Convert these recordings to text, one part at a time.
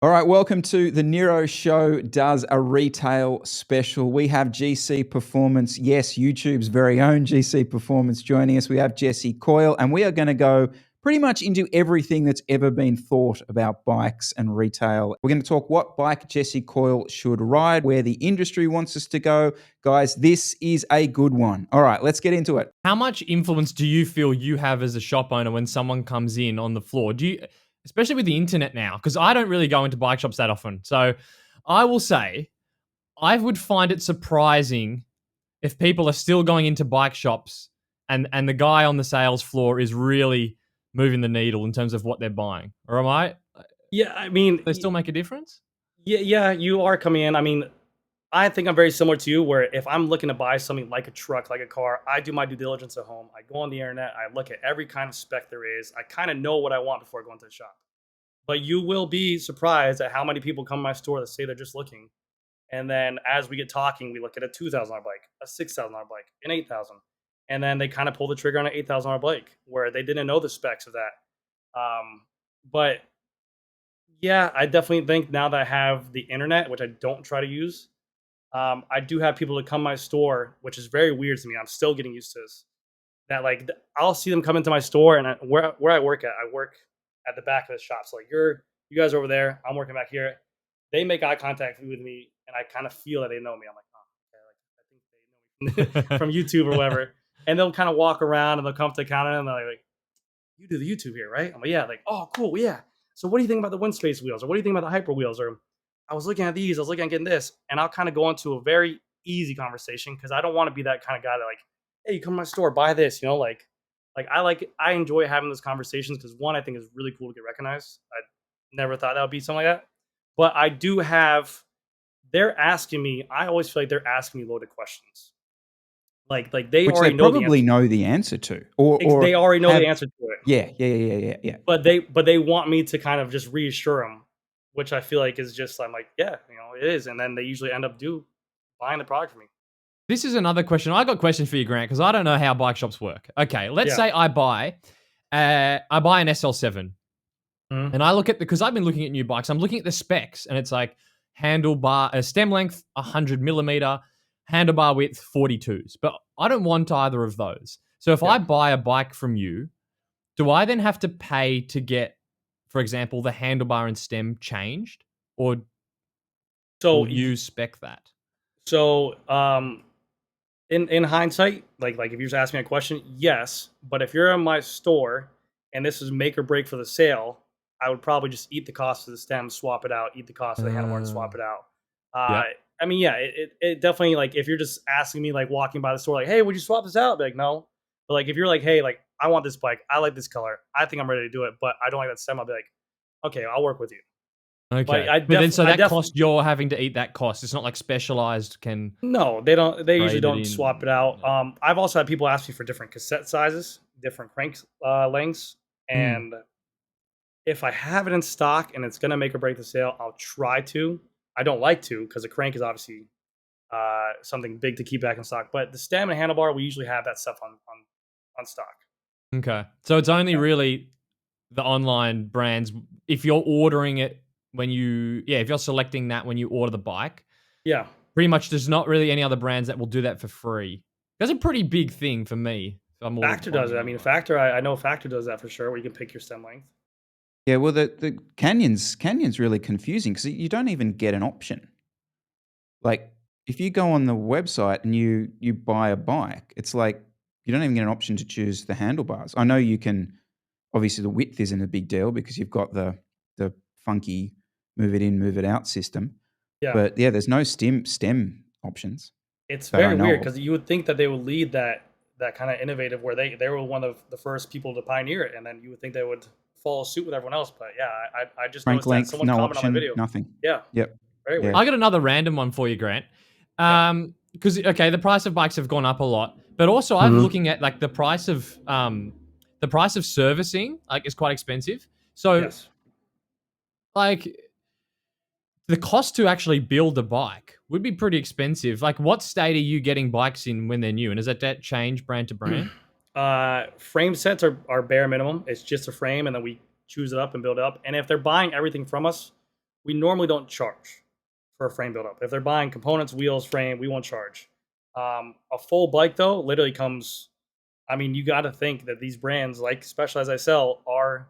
All right, welcome to the Nero Show does a retail special. We have GC Performance, yes, YouTube's very own GC Performance joining us. We have Jesse Coyle, and we are going to go pretty much into everything that's ever been thought about bikes and retail. We're going to talk what bike Jesse Coyle should ride, where the industry wants us to go. Guys, this is a good one. All right, let's get into it. How much influence do you feel you have as a shop owner when someone comes in on the floor? Do you, especially with the internet now, because I don't really go into bike shops that often. So I will say I would find it surprising if people are still going into bike shops and the guy on the sales floor is really moving the needle in terms of what they're buying. Or am I? Yeah, I mean, They still make a difference? yeah, you are coming in. I mean, I think I'm very similar to you, where if I'm looking to buy something like a truck, like a car, I do my due diligence at home. I go on the internet, I look at every kind of spec there is. I kind of know what I want before I go into the shop. But you will be surprised at how many people come to my store that say they're just looking. And then as we get talking, we look at a $2,000 bike, a $6,000 bike, an 8,000, and then they kind of pull the trigger on an $8,000 bike where they didn't know the specs of that. But yeah, I definitely think now that I have the internet, which I don't try to use, I do have people that come to my store, which is very weird to me. I'm still getting used to this. That like I'll see them come into my store, and where I work at the back of the shop. So like you guys are over there, I'm working back here. They make eye contact with me, and I kind of feel that they know me. I'm like, oh, okay, like I think they know me from YouTube or whatever. And they'll kind of walk around and they'll come up to the counter and they're like, "You do the YouTube here, right?" I'm like, "Yeah." Like, "Oh, cool, yeah. So what do you think about the wind space wheels, or what do you think about the hyper wheels, or I was looking at these, I was looking at getting this," and I'll kind of go into a very easy conversation because I don't want to be that kind of guy that like, "Hey, you come to my store, buy this," I enjoy having those conversations because one, I think is really cool to get recognized. I never thought that would be something like that, but I do have. They're asking me. I always feel like they're asking me loaded questions. Like they Which already they know the probably answer. know the answer to. Or They already know have, the answer to it. yeah. But they want me to kind of just reassure them, which I feel like is just I'm like, yeah, it is, and then they usually end up buying the product from me. This is another question. I got questions for you, Grant, because I don't know how bike shops work. Okay, let's say I buy an SL7, Mhm. and I look at because I've been looking at new bikes. I'm looking at the specs, and it's like handlebar, stem length 100 millimeter, handlebar width 42s. But I don't want either of those. So if I buy a bike from you, do I then have to pay to get, for example, the handlebar and stem changed, or So will you spec that? so in hindsight, like if you just ask me a question, yes. But if you're in my store and this is make or break for the sale, I would probably just eat the cost of the stem, swap it out, eat the cost of the handlebar, and swap it out. Uh, Yeah. I mean, yeah, it definitely like if you're just asking me like walking by the store, like, hey, would you swap this out? I'd be like, no. But like if you're like, hey, like I want this bike, I like this color, I think I'm ready to do it, but I don't like that stem. I'll be like, okay, I'll work with you. Okay. But But then so that cost, you're having to eat that cost. It's not like Specialized can No, they don't. They usually trade it don't in. swap it out. I've also had people ask me for different cassette sizes, different crank lengths, and if I have it in stock and it's gonna make or break the sale, I'll try to. I don't like to because the crank is obviously something big to keep back in stock. But the stem and handlebar, we usually have that stuff on stock. Okay. So it's only really the online brands. If you're ordering it if you're selecting that when you order the bike, Yeah, pretty much there's not really any other brands that will do that for free. That's a pretty big thing for me. If I'm Factor does it. I mean, Factor, I know Factor does that for sure, where you can pick your stem length. Yeah, well, the Canyon's really confusing because you don't even get an option. Like, if you go on the website and you buy a bike, it's like you don't even get an option to choose the handlebars. I know you can. Obviously, the width isn't a big deal because you've got the funky move it in, move it out system. Yeah, But yeah, there's no stem options it's that I very know weird of. because you would think that they would lead that kind of innovative where they were one of the first people to pioneer it, and then you would think they would follow suit with everyone else. But yeah, I just Crank noticed that length, someone no commented on my option, video. nothing. Yeah, Yep. very Yeah. weird. I got another random one for you, Grant. Yeah. Because okay, the price of bikes have gone up a lot, but also I'm looking at like the price of servicing like is quite expensive. So Yes. like the cost to actually build a bike would be pretty expensive. Like, what state are you getting bikes in when they're new? And does that change brand to brand? Frame sets are bare minimum. It's just a frame, and then we choose it up and build it up. And if they're buying everything from us, we normally don't charge for a frame build-up. If they're buying components, wheels, frame, we won't charge. A full bike though literally comes. I mean, you got to think that these brands, like Specialized I Sell, are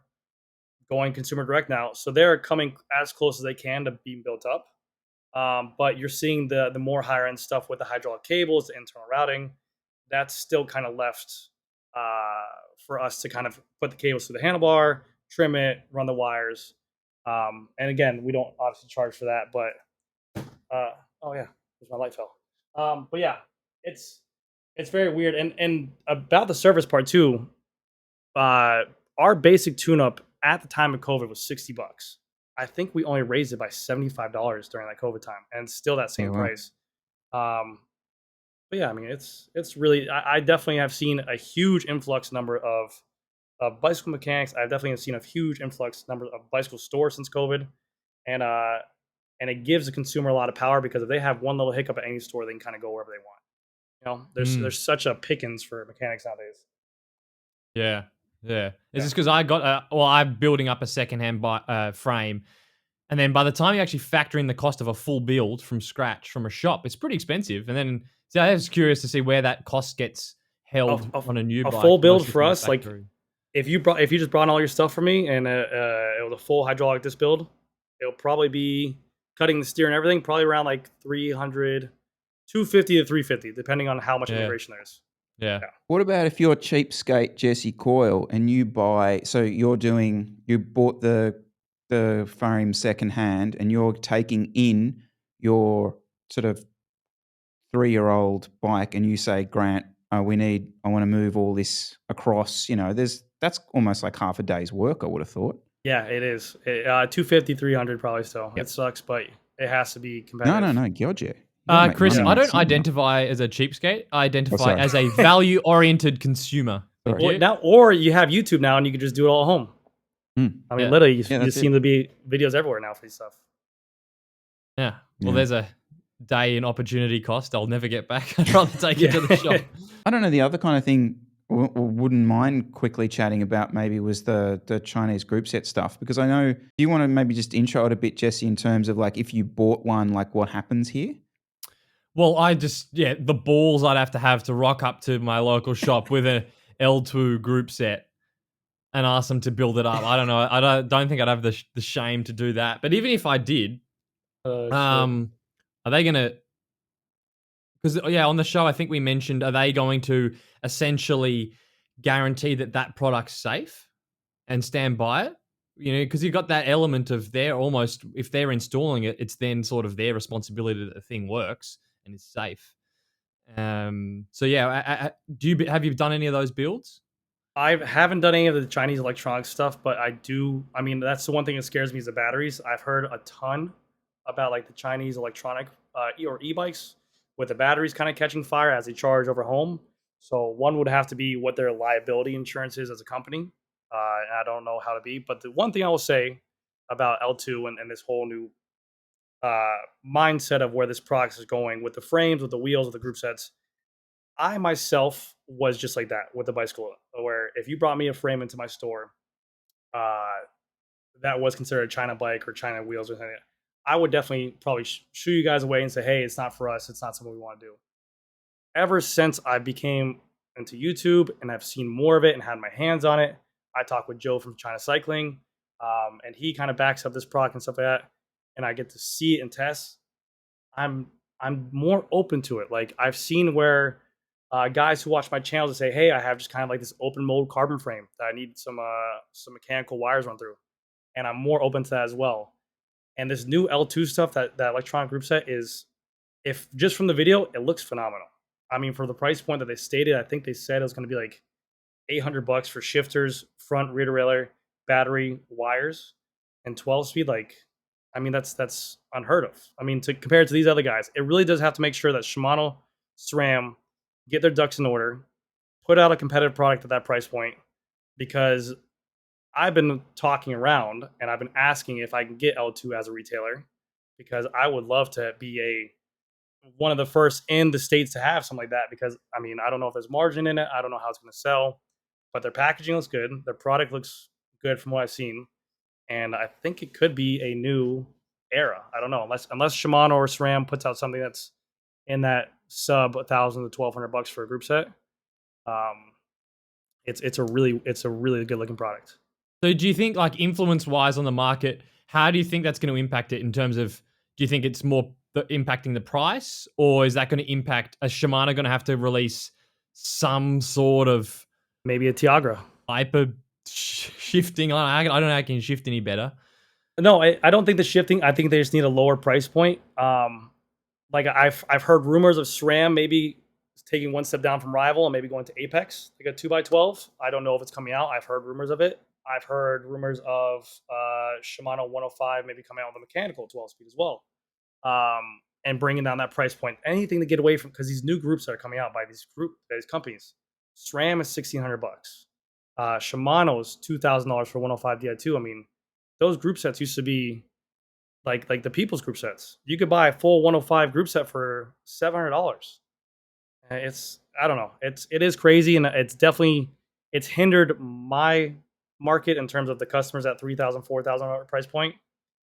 going consumer direct now, so they're coming as close as they can to being built up. But you're seeing the more higher end stuff with the hydraulic cables, the internal routing. That's still kind of left uh, for us to kind of put the cables through the handlebar, trim it, run the wires. And again, we don't obviously charge for that, but oh yeah, there's my light fell. But yeah, it's it's very weird. And about the service part too, our basic tune-up at the time of COVID was $60. I think we only raised it by $75 during that COVID time, and it's still that Yeah, same wow. price. Um, but yeah, I mean, it's really. I definitely have seen a huge influx number of bicycle mechanics. I've definitely seen a huge influx number of bicycle stores since COVID, and and it gives the consumer a lot of power because if they have one little hiccup at any store, they can kind of go wherever they want. You know, Mm. there's such a pickings for mechanics nowadays. Yeah, yeah. It's Yeah. just because I got I'm building up a secondhand frame, and then by the time you actually factor in the cost of a full build from scratch from a shop, it's pretty expensive. And then so I was curious to see where that cost gets A, held a, on a new a bike, full build mostly for from the us, like factory. if you just brought all your stuff for me and it was a full hydraulic disc build, it'll probably be cutting the steer and everything, probably around like 300, 250 to 350, depending on how much Yeah, integration there is. yeah. Yeah. What about if you're cheapskate Jesse Coyle and you buy? So you bought the frame secondhand and you're taking in your sort of 3-year-old bike and you say, Grant, I want to move all this across. That's almost like half a day's work. I would have thought. Yeah, it is. 250, 300 probably still. It Yep. sucks, but it has to be No, competitive. God, yeah. You got to make Chris, money Yeah. on I that don't somehow. identify as a cheapskate. I identify sorry. as a value-oriented consumer. Thank Sorry. you. Or you have YouTube now and you can just do it all at home. Mm. I mean, Yeah. literally, Yeah, you that's seem it. to be videos everywhere now for these stuff. Yeah. Well, Yeah. there's a day in opportunity cost I'll never get back. I'd rather take it to the shop. I don't know. The other kind of thing wouldn't mind quickly chatting about maybe was the Chinese group set stuff, because I know, do you want to maybe just intro it a bit, Jesse, in terms of like if you bought one, like what happens here? Well, the balls I'd have to rock up to my local shop with a L2 group set and ask them to build it up. I don't know. I don't think I'd have the shame to do that. But even if I did, Shit. are they going to, because yeah, on the show, I think we mentioned, are they going to essentially guarantee that that product's safe and stand by it? You know, because you've got that element of they're almost, if they're installing it, it's then sort of their responsibility that the thing works and is safe. So yeah, have you done any of those builds? I haven't done any of the Chinese electronic stuff, but I do. I mean, that's the one thing that scares me is the batteries. I've heard a ton about like the Chinese electronic e-bikes with the batteries kind of catching fire as they charge over home. So one would have to be what their liability insurance is as a company. And I don't know how to be, but the one thing I will say about L2 and this whole new mindset of where this product is going with the frames, with the wheels, with the group sets, I myself was just like that with the bicycle, where if you brought me a frame into my store, uh, that was considered a China bike or China wheels or something, I would definitely probably shoo you guys away and say, "Hey, it's not for us. It's not something we want to do." Ever since I became into YouTube and I've seen more of it and had my hands on it, I talk with Joe from China Cycling, and he kind of backs up this product and stuff like that, and I get to see it and test. I'm I'm more open to it. Like I've seen where guys who watch my channel to say, "Hey, I have just kind of like this open mold carbon frame that I need some mechanical wires run through," and I'm more open to that as well. And this new L2 stuff, that electronic group set is, if just from the video, it looks phenomenal. I mean, for the price point that they stated, I think they said it was going to be like $800 for shifters, front, rear derailleur, battery, wires, and 12 speed. Like, I mean, that's unheard of. I mean, to compare it to these other guys, it really does have to make sure that Shimano, SRAM get their ducks in order, put out a competitive product at that price point, because I've been talking around and I've been asking if I can get L2 as a retailer, because I would love to be one of the first in the states to have something like that. Because I mean, I don't know if there's margin in it. I don't know how it's going to sell, but their packaging looks good. Their product looks good from what I've seen, and I think it could be a new era. I don't know, unless Shimano or SRAM puts out something that's in that sub 1,000 to $1,200 for a group set. It's a really good looking product. So do you think, like, influence-wise on the market, how do you think that's going to impact it in terms of, do you think it's more impacting the price, or is that going to impact, a Shimano going to have to release some sort of Maybe a Tiagra. hyper shifting? I don't know how I can shift any better. No, I don't think the shifting. I think they just need a lower price point. Like I've heard rumors of SRAM maybe taking one step down from Rival and maybe going to Apex, like a 2x12. I don't know if it's coming out. I've heard rumors of it. I've heard rumors of Shimano 105 maybe coming out with a mechanical 12 speed as well, and bringing down that price point. Anything to get away from, because these new groups that are coming out by these companies. SRAM is $1,600. Shimano's $2,000 for 105 Di2. I mean, those group sets used to be like the people's group sets. You could buy a full 105 group set for $700. I don't know. It is crazy, and it's hindered my market in terms of the customers at $3,000, $4,000 price point.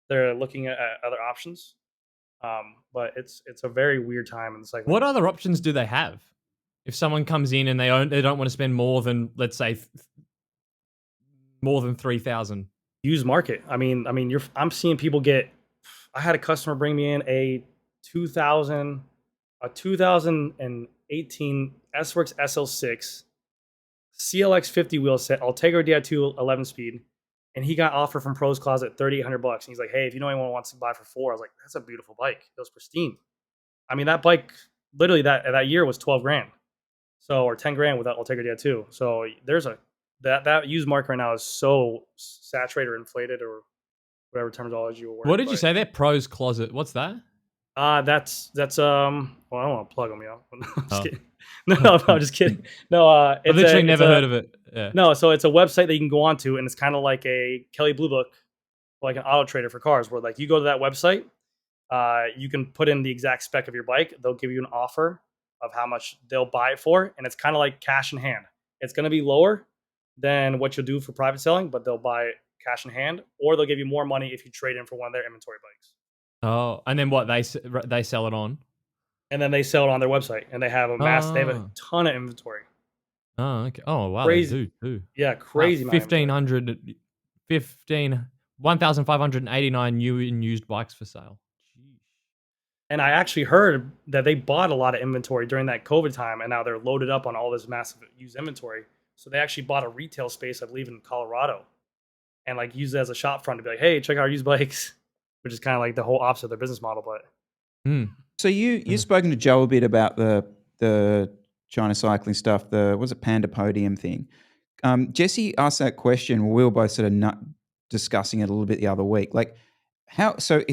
They're looking at other options. But it's a very weird time in the segment. What other options do they have? If someone comes in and they don't want to spend more than, let's say, more than 3,000. Used market. I mean, I'm seeing people get. I had a customer bring me in a 2018 S-Works SL6 CLX 50 wheel set, Ultegra Di2 11 speed, and he got offered from Pros Closet $3,800. And he's like, "Hey, if you know anyone who wants to buy for 4," I was like, "That's a beautiful bike. It was pristine." I mean, that bike literally that year was 12 grand, so, or 10 grand with that Ultegra Di2. So there's that used market right now is so saturated or inflated or whatever terminology you were. What did you say there? Pros Closet. What's that? That's well, I don't want to plug them, I'm just kidding. No, I'm just kidding. No, I've literally never heard of it. Yeah. No, so it's a website that you can go on to, and it's kind of like a Kelly Blue Book, like an auto trader for cars, where like you go to that website, you can put in the exact spec of your bike. They'll give you an offer of how much they'll buy it for, and it's kind of like cash in hand. It's going to be lower than what you'll do for private selling, but they'll buy it cash in hand, or they'll give you more money if you trade in for one of their inventory bikes. Oh, and then what, they sell it on? And then they sell it on their website, and they have they have a ton of inventory. Oh, okay. Oh, wow. Crazy. They do. Yeah, crazy. 1,589 new and used bikes for sale. Jeez. And I actually heard that they bought a lot of inventory during that COVID time, and now they're loaded up on all this massive used inventory. So they actually bought a retail space, I believe, in Colorado, and like used it as a shop front to be like, "Hey, check out our used bikes," which is kind of like the whole opposite of their business model. But so you've spoken to Joe a bit about the China cycling stuff. Was it Panda Podium thing? Jesse asked that question. We were both sort of discussing it a little bit the other week. Like, how? So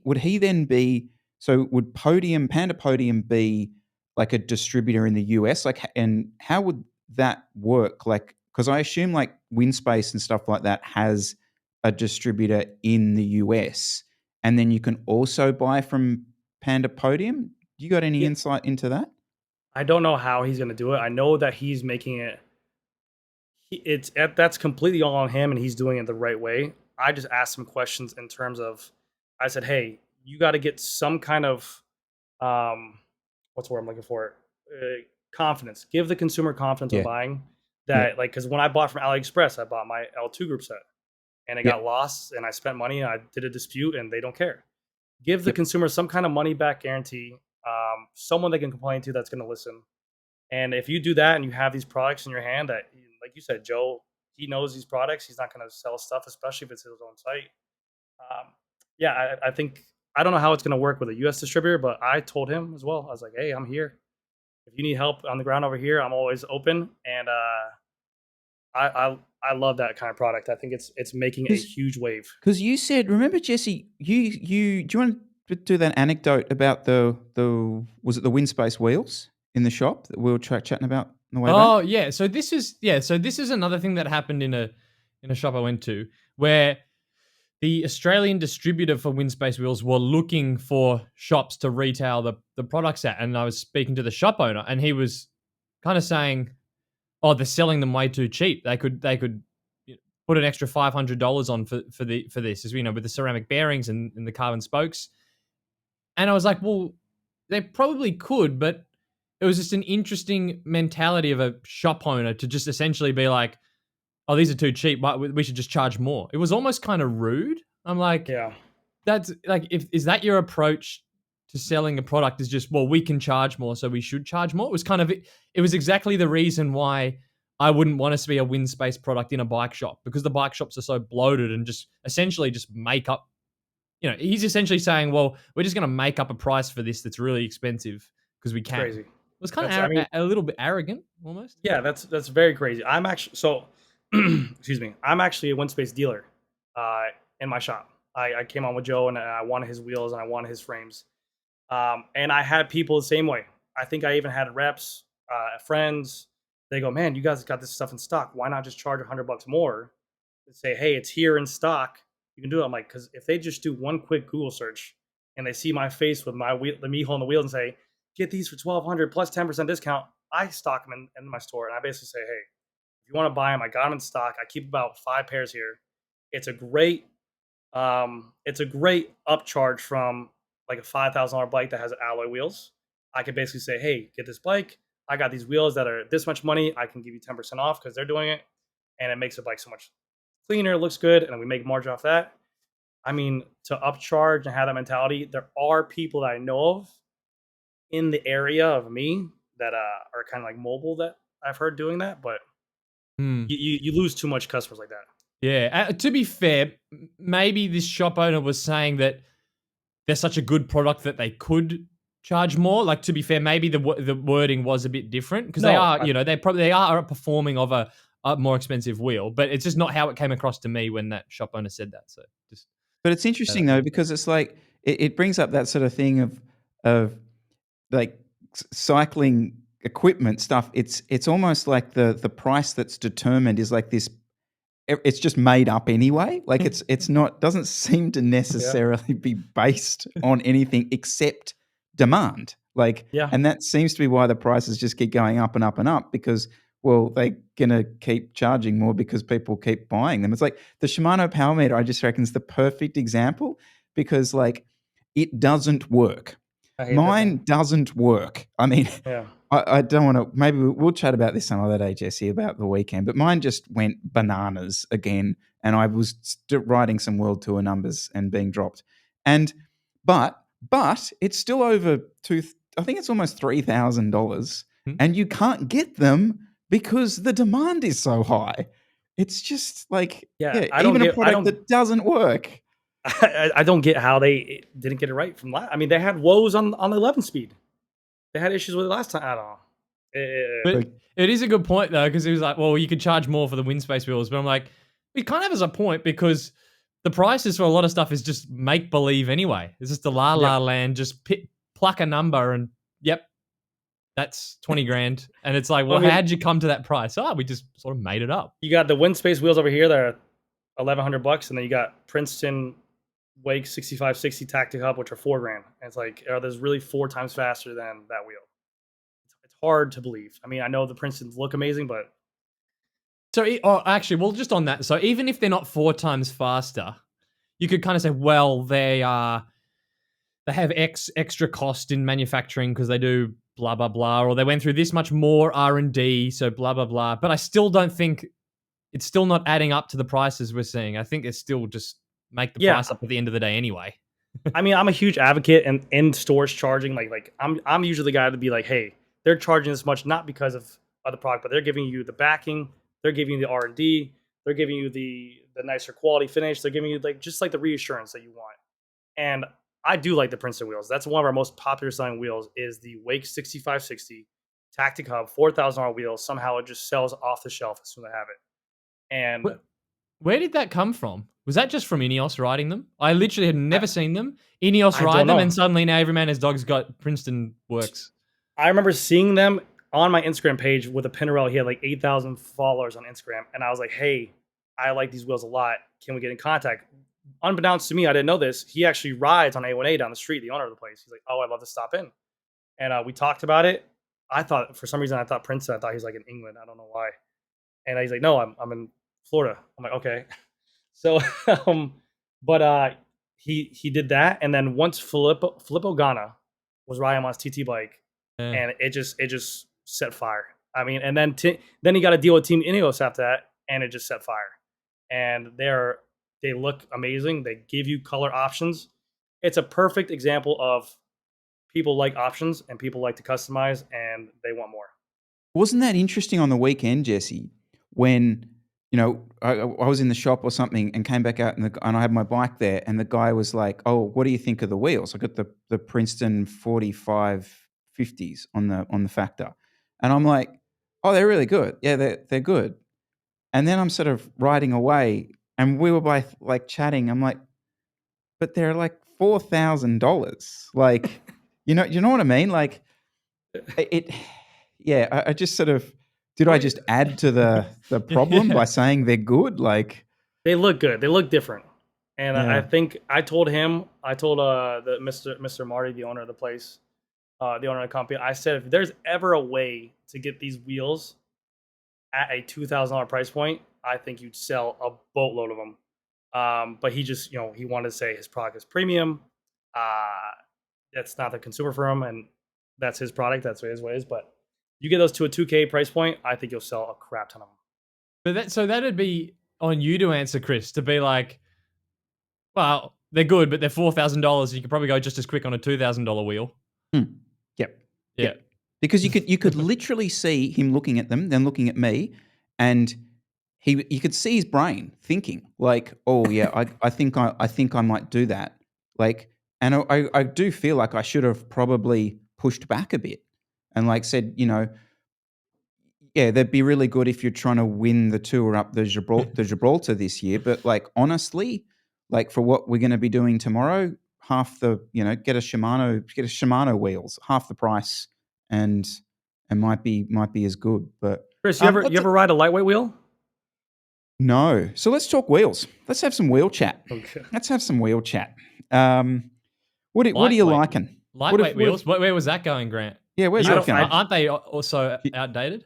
would he then be? So would Panda Podium be like a distributor in the US? Like, and how would that work? Like, because I assume like Windspace and stuff like that has a distributor in the US, and then you can also buy from Panda Podium. Do you got any insight into that? I don't know how he's going to do it. I know that he's making it. That's completely all on him, and he's doing it the right way. I just asked him questions in terms of, I said, "Hey, you got to get some kind of, what's the word I'm looking for? Confidence. Give the consumer confidence of buying that." Like, because when I bought from AliExpress, I bought my L2 group set, and it got lost, and I spent money, and I did a dispute, and they don't care. Give the consumer some kind of money back guarantee, someone they can complain to that's going to listen. And if you do that and you have these products in your hand that, like you said, Joe, he knows these products. He's not going to sell stuff, especially if it's his own site. I think, I don't know how it's going to work with a U.S. distributor, but I told him as well. I was like, "Hey, I'm here. If you need help on the ground over here, I'm always open." And I love that kind of product. I think it's making a huge wave. Because you said, remember, Jesse, you do you want to do that anecdote about the was it the Windspace wheels in the shop that we were chatting about on the way back? Oh yeah, so this is another thing that happened in a shop I went to, where the Australian distributor for Windspace wheels were looking for shops to retail the products at, and I was speaking to the shop owner, and he was kind of saying, "Oh, they're selling them way too cheap. They could put an extra $500 on for this, as with the ceramic bearings and the carbon spokes. And I was like, well, they probably could, but it was just an interesting mentality of a shop owner to just essentially be like, oh, these are too cheap, but we should just charge more. It was almost kind of rude. I'm like, Yeah. that's like, is that your approach to selling a product, is just, well, we can charge more, so we should charge more? It was exactly the reason why I wouldn't want us to be a WinSpace product in a bike shop, because the bike shops are so bloated and just essentially just make up, he's essentially saying, well, we're just going to make up a price for this that's really expensive because we It's can. crazy. It was kind That's, I of mean, a little bit arrogant almost. yeah, that's very crazy. I'm actually excuse me. I'm actually a WinSpace dealer in my shop. I came on with Joe and I wanted his wheels and I wanted his frames. And I had people the same way. I think I even had reps, friends. They go, man, you guys got this stuff in stock. Why not just charge $100 more and say, hey, it's here in stock. You can do it. I'm like, because if they just do one quick Google search and they see my face with my wheel, me holding the wheels, and say, get these for $1,200 plus 10% discount, I stock them in my store. And I basically say, hey, if you want to buy them, I got them in stock. I keep about 5 pairs here. It's a great upcharge from like a $5,000 bike that has alloy wheels. I could basically say, hey, get this bike. I got these wheels that are this much money. I can give you 10% off because they're doing it. And it makes the bike so much cleaner, looks good, and we make margin off that. I mean, to upcharge and have that mentality, there are people that I know of in the area of me that are kind of like mobile that I've heard doing that, but you lose too much customers like that. Yeah. To be fair, maybe this shop owner was saying that they're such a good product that they could charge more. Like, to be fair, maybe the wording was a bit different, because they are performing of a more expensive wheel, but it's just not how it came across to me when that shop owner said that. So just. But it's interesting though, because it's like it brings up that sort of thing of like cycling equipment stuff. It's almost like the price that's determined is like this. It's just made up anyway. Like it's not, doesn't seem to necessarily be based on anything except demand. Like, Yeah. and that seems to be why the prices just keep going up and up and up, because, well, they're gonna keep charging more because people keep buying them. It's like the Shimano Power Meter, I just reckon, is the perfect example, because like it doesn't work. I hate that Mine thing. doesn't work. I mean, Yeah. I don't want to, maybe we'll chat about this some other day, Jesse, about the weekend, but mine just went bananas again. And I was writing some world tour numbers and being dropped. And, but it's still over I think it's almost $3,000, and you can't get them because the demand is so high. It's just like, even a product that doesn't work. I don't get how they didn't get it right from last. I mean, they had woes on the 11 speed. They had issues with it last time. I don't know. But it is a good point though, because he was like, well, you could charge more for the WinSpace wheels, but I'm like, it kind of has a point, because the prices for a lot of stuff is just make believe anyway. It's just a la land, just pluck a number and yep, that's 20 grand. And it's like, well, how'd you come to that price? Oh, we just sort of made it up. You got the WinSpace wheels over here that are $1,100, and then you got Princeton Wake 6560 Tactic Hub, which are $4,000. And it's like, are those really 4 times faster than that wheel? It's hard to believe. I mean, I know the Princetons look amazing, but so actually, well, just on that. So even if they're not 4 times faster, you could kind of say, well, they have extra cost in manufacturing because they do blah blah blah, or they went through this much more R&D, so blah blah blah. But I still don't think it's still not adding up to the prices we're seeing. I think it's still just make the price up at the end of the day anyway. I mean, I'm a huge advocate and in stores charging. Like I'm usually the guy to be like, hey, they're charging this much not because of the product, but they're giving you the backing, they're giving you the R&D, they're giving you the nicer quality finish, they're giving you just the reassurance that you want. And I do like the Princeton wheels. That's one of our most popular selling wheels, is the Wake 6560 Tactic Hub, $4,000 wheel. Somehow it just sells off the shelf as soon as I have it. And where did that come from? Was that just from Ineos riding them? I literally had never seen them. Ineos ride them, and suddenly now every man his dog's got Princeton works. I remember seeing them on my Instagram page with a Pinarello. He had like 8,000 followers on Instagram. And I was like, hey, I like these wheels a lot. Can we get in contact? Unbeknownst to me, I didn't know this. He actually rides on A1A down the street, the owner of the place. He's like, oh, I'd love to stop in. And we talked about it. For some reason, I thought Princeton. I thought he was like in England. I don't know why. And he's like, no, I'm in Florida. I'm like, okay. So, but he did that, and then once Filippo Ganna was riding on his TT bike, Yeah. and it just set fire. I mean, and then he got to deal with Team Ineos after that, and it just set fire. And they look amazing. They give you color options. It's a perfect example of people like options and people like to customize, and they want more. Wasn't that interesting on the weekend, Jesse, when, I was in the shop or something and came back out and I had my bike there and the guy was like, "Oh, what do you think of the wheels?" I got the Princeton 4550s on the Factor. And I'm like, "Oh, they're really good. Yeah, they're good." And then I'm sort of riding away and we were both like chatting. I'm like, "But they're like $4,000." Like, you know what I mean? Like it yeah, I just sort of did I Wait, just add to the problem by Yeah. saying they're good? Like, they look good. They look different. And I yeah. think I told the Mr. Marty, the owner of the place, the owner of the company, I said if there's ever a way to get these wheels at a $2,000 price point, I think you'd sell a boatload of them. But he just, he wanted to say his product is premium. Uh, that's not the consumer for him, and that's his product. That's what his way is. But you get those to a 2K price point, I think you'll sell a crap ton of them. But so that'd be on you to answer, Chris, to be like, well, they're good, but they're $4,000. You could probably go just as quick on a $2,000 wheel. Hmm. Yep. Yeah. Yep. Because you could literally see him looking at them, then looking at me, and you could see his brain thinking like, "Oh yeah, I think I might do that." Like, and I do feel like I should have probably pushed back a bit and like said, yeah, they'd be really good if you're trying to win the tour up the Gibraltar this year. But like honestly, like for what we're going to be doing tomorrow, half the get a Shimano wheels, half the price, and might be as good. But Chris, you let's ever ride a lightweight wheel? no. So let's talk wheels. Let's have some wheel chat. Okay. Let's have some wheel chat. What are you Lightweight. liking? Lightweight wheels. Where was that going, Grant? Yeah, where's I that don't- going? Aren't they also outdated?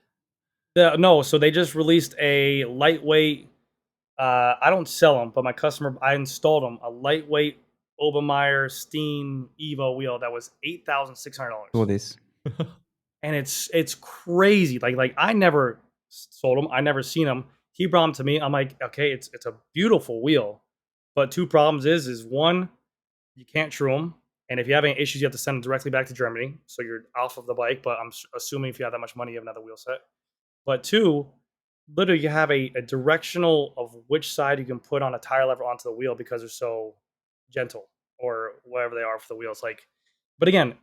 No, so they just released a lightweight. I don't sell them, but I installed them. A lightweight Obermeyer Steen Evo wheel that was $8,600. Saw this. And it's crazy. Like I never sold them. I never seen them. He brought them to me. I'm like, okay, it's a beautiful wheel, but two problems is one, you can't true them, and if you have any issues, you have to send them directly back to Germany, so you're off of the bike. But I'm assuming if you have that much money, you have another wheel set. But two, literally, you have a directional of which side you can put on a tire lever onto the wheel because they're so gentle or whatever they are for the wheels. Like, but again,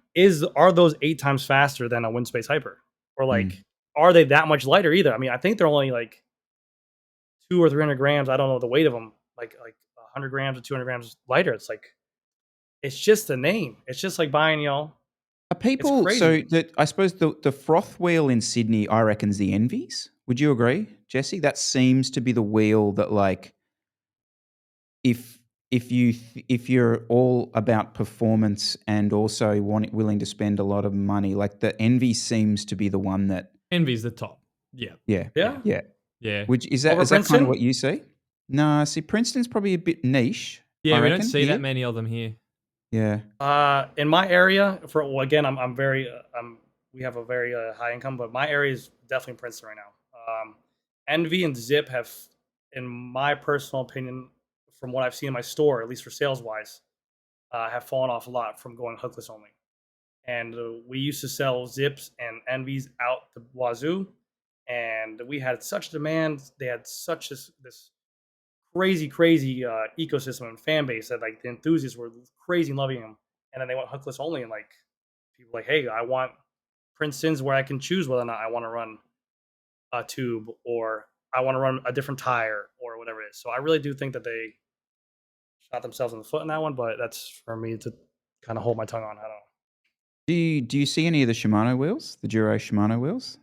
are those 8 times faster than a Windspace Hyper, or like are they that much lighter either? I mean, I think they're only like 200 or 300 grams. I don't know the weight of them, like 100 grams or 200 grams lighter. It's like it's just a name. It's just like buying, Are it's people crazy. I suppose the froth wheel in Sydney, I reckon, is the Envies. Would you agree, Jesse? That seems to be the wheel that, like, if if you're all about performance and also willing to spend a lot of money, like the Envy seems to be the one that, Envy's the top. Yeah. yeah, Yeah. yeah. Yeah. Which is Over that kind Princeton? of what you see? No, see, Princeton's probably a bit niche. Yeah, I we don't reckon, see here. that many of them here. Yeah. In my area, again, I'm very, we have a very high income, but my area is definitely Princeton right now. Envy and Zip have, in my personal opinion, from what I've seen in my store, at least for sales wise, have fallen off a lot from going hookless only. And we used to sell Zips and Envies out the wazoo, and we had such demand. They had such this crazy ecosystem and fan base that like the enthusiasts were crazy loving them. And then they went hookless only, and like people were like, hey, I want Princeton's where I can choose whether or not I want to run a tube or I want to run a different tire or whatever it is. So I really do think that they shot themselves in the foot in that one, but that's for me to kind of hold my tongue on. I don't know. Do you see any of the Shimano wheels, the Duro Shimano wheels?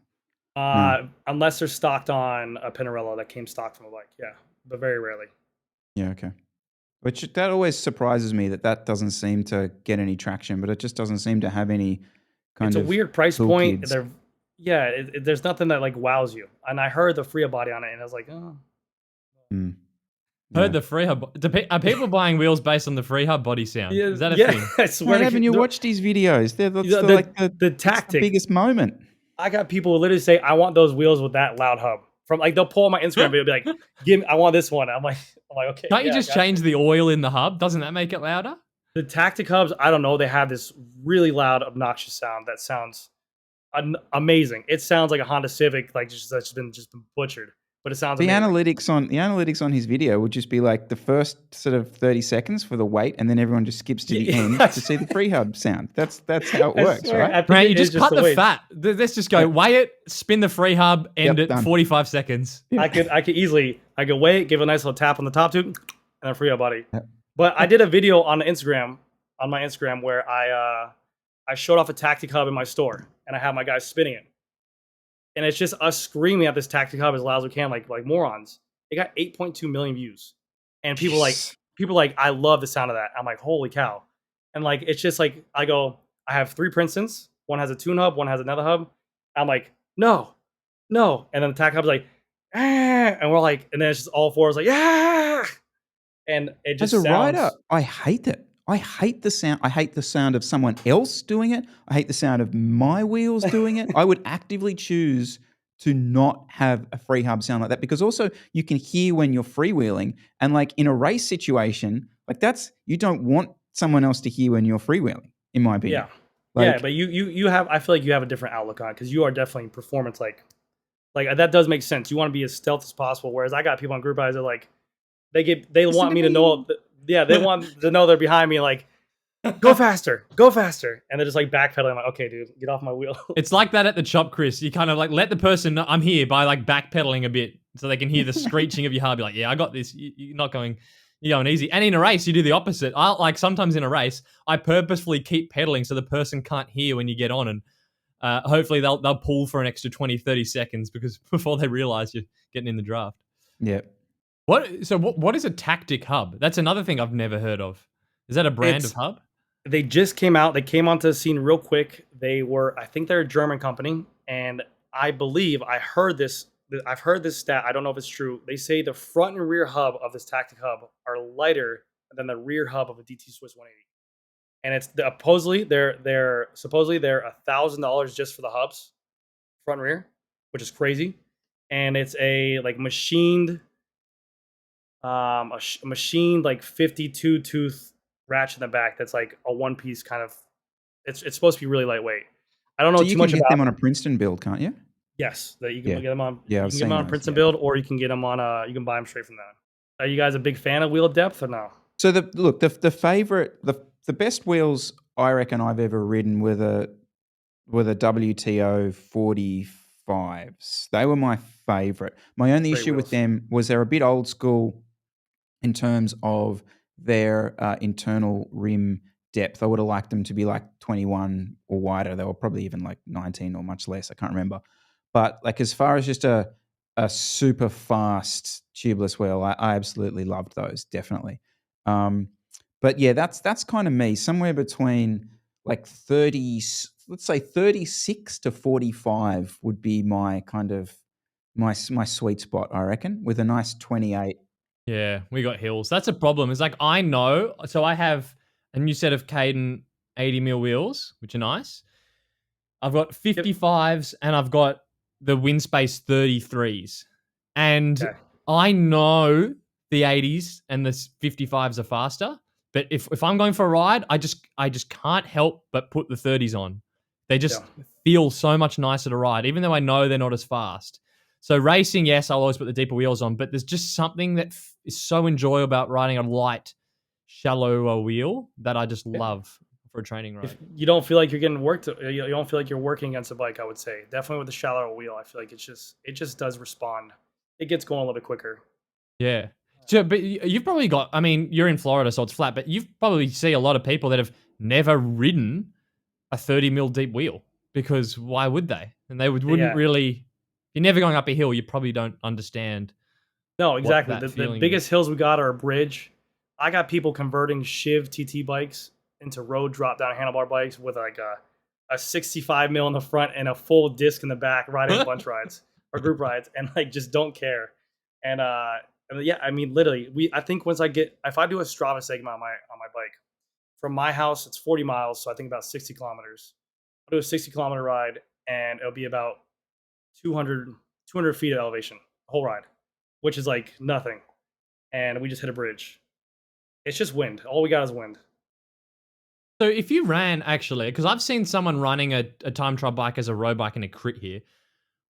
No. Unless they're stocked on a Pinarello that came stock from the bike, yeah, but very rarely. Yeah, okay. Which that always surprises me that doesn't seem to get any traction, but it just doesn't seem to have any kind It's of a weird price cool point. kids. There's nothing that like wows you. And I heard the Fria body on it, and I was like, oh, Mm, Heard yeah. the free hub. Are people buying wheels based on the free hub body sound? Yeah, Is that a yeah. thing? I swear Mate, haven't you the, watched his videos? That's the it's the tactic. biggest moment. I got people who literally say, "I want those wheels with that loud hub." From like they'll pull on my Instagram video, be like, "Give me, I want this one." I'm like, okay, Can't you yeah, I just got change you. the oil in the hub? Doesn't that make it louder? The tactic hubs? I don't know. They have this really loud, obnoxious sound that sounds amazing. It sounds like a Honda Civic, like that's just been butchered, but it sounds The amazing. analytics on his video would just be like the first sort of 30 seconds for the weight, and then everyone just skips to the end to see the free hub sound. That's how it I works, swear, right? I think Right, it you is just cut the the weight. fat. Let's just go Yep. weigh it, spin the free hub, end Yep, it done. 45 seconds. I could easily weigh it, give a nice little tap on the top tube, and then free up body. Yep. But I did a video on my Instagram where I showed off a tactic hub in my store and I have my guys spinning it. And it's just us screaming at this tactic hub as loud as we can, like morons. It got 8.2 million views. And people I love the sound of that. I'm like, holy cow. And like it's just like I have 3 Princetons, one has a tune hub, one has another hub. I'm like, no. And then the tactic hub's like, ah, and we're like, and then it's just all 4 is like, yeah. And it just As a sounds rider, I hate it. I hate the sound. I hate the sound of someone else doing it. I hate the sound of my wheels doing it. I would actively choose to not have a free hub sound like that, because also you can hear when you're freewheeling, and like in a race situation, like you don't want someone else to hear when you're freewheeling, in my opinion. yeah, but you have, I feel like you have a different outlook on it because you are definitely performance like that does make sense. You want to be as stealth as possible. Whereas I got people on group eyes that like they want me to know, they want to know they're behind me, like go faster, and they're just like backpedaling. I'm like, okay, dude, get off my wheel. It's like that at the chop, Chris. You kind of like let the person know I'm here by like backpedaling a bit so they can hear the screeching of your hub. You're like, yeah, I got this. You're not going, you're going easy. And in a race, you do the opposite. Like sometimes in a race, I purposefully keep pedaling so the person can't hear when you get on, and hopefully they'll pull for an extra 20, 30 seconds because before they realize you're getting in the draft. Yeah. What is a tactic hub? That's another thing I've never heard of. Is that a brand of hub? They just came out. They came onto the scene real quick. I think they're a German company, and I believe I've heard this stat. I don't know if it's true. They say the front and rear hub of this tactic hub are lighter than the rear hub of a DT Swiss 180. And it's supposedly they're $1,000 just for the hubs, front and rear, which is crazy. And it's a like machined, machined like 52 tooth ratchet in the back. That's like a one piece kind of. It's supposed to be really lightweight. I don't know So too you much can get about them on a Princeton build, can't you? Yes, that you can Yeah. get them on. Yeah, you I've can get seen them on those, Princeton yeah. build, or you can get them on. You can buy them straight from them. Are you guys a big fan of wheel depth or no? So the favorite, the best wheels I reckon I've ever ridden were the WTO 45s. They were my favorite. My only Great issue with wheels. them was they're a bit old school in terms of their internal rim depth. I would have liked them to be like 21 or wider. They were probably even like 19 or much less. I can't remember. But like as far as just a super fast tubeless wheel, I absolutely loved those, definitely. But yeah, that's kind of me. Somewhere between like 30, let's say 36 to 45 would be my kind of my sweet spot, I reckon, with a nice 28. Yeah, we got hills. That's a problem. It's like I know. So I have a new set of Caden 80 mil wheels, which are nice. I've got 55s and I've got the Windspace 33s. And Okay. I know the 80s and the 55s are faster. But if I'm going for a ride, I just can't help but put the 30s on. They just feel so much nicer to ride, even though I know they're not as fast. So racing, yes, I'll always put the deeper wheels on, but there's just something that is so enjoyable about riding a light, shallower wheel that I just love for a training ride. If you don't feel like you're getting worked, you don't feel like you're working against a bike, I would say definitely with the shallower wheel. I feel like it just does respond. It gets going a little bit quicker. Yeah. So, but you've probably got, I mean, you're in Florida, so it's flat, but you've probably see a lot of people that have never ridden a 30 mil deep wheel, because why would they? And they wouldn't really, if you're never going up a hill, you probably don't understand. No, exactly. The feeling biggest hills we got are a bridge. I got people converting Shiv TT bikes into road drop down handlebar bikes with like a 65 mil in the front and a full disc in the back, riding bunch rides or group rides, and like just don't care. And And yeah, I mean, literally, I think if I do a Strava segment on my bike, from my house, it's 40 miles, so I think about 60 kilometers. I'll do a 60-kilometer ride, and it'll be about 200 feet of elevation, the whole ride, which is like nothing. And we just hit a bridge. It's just wind. All we got is wind. So if you ran actually, because I've seen someone running a time trial bike as a road bike in a crit here,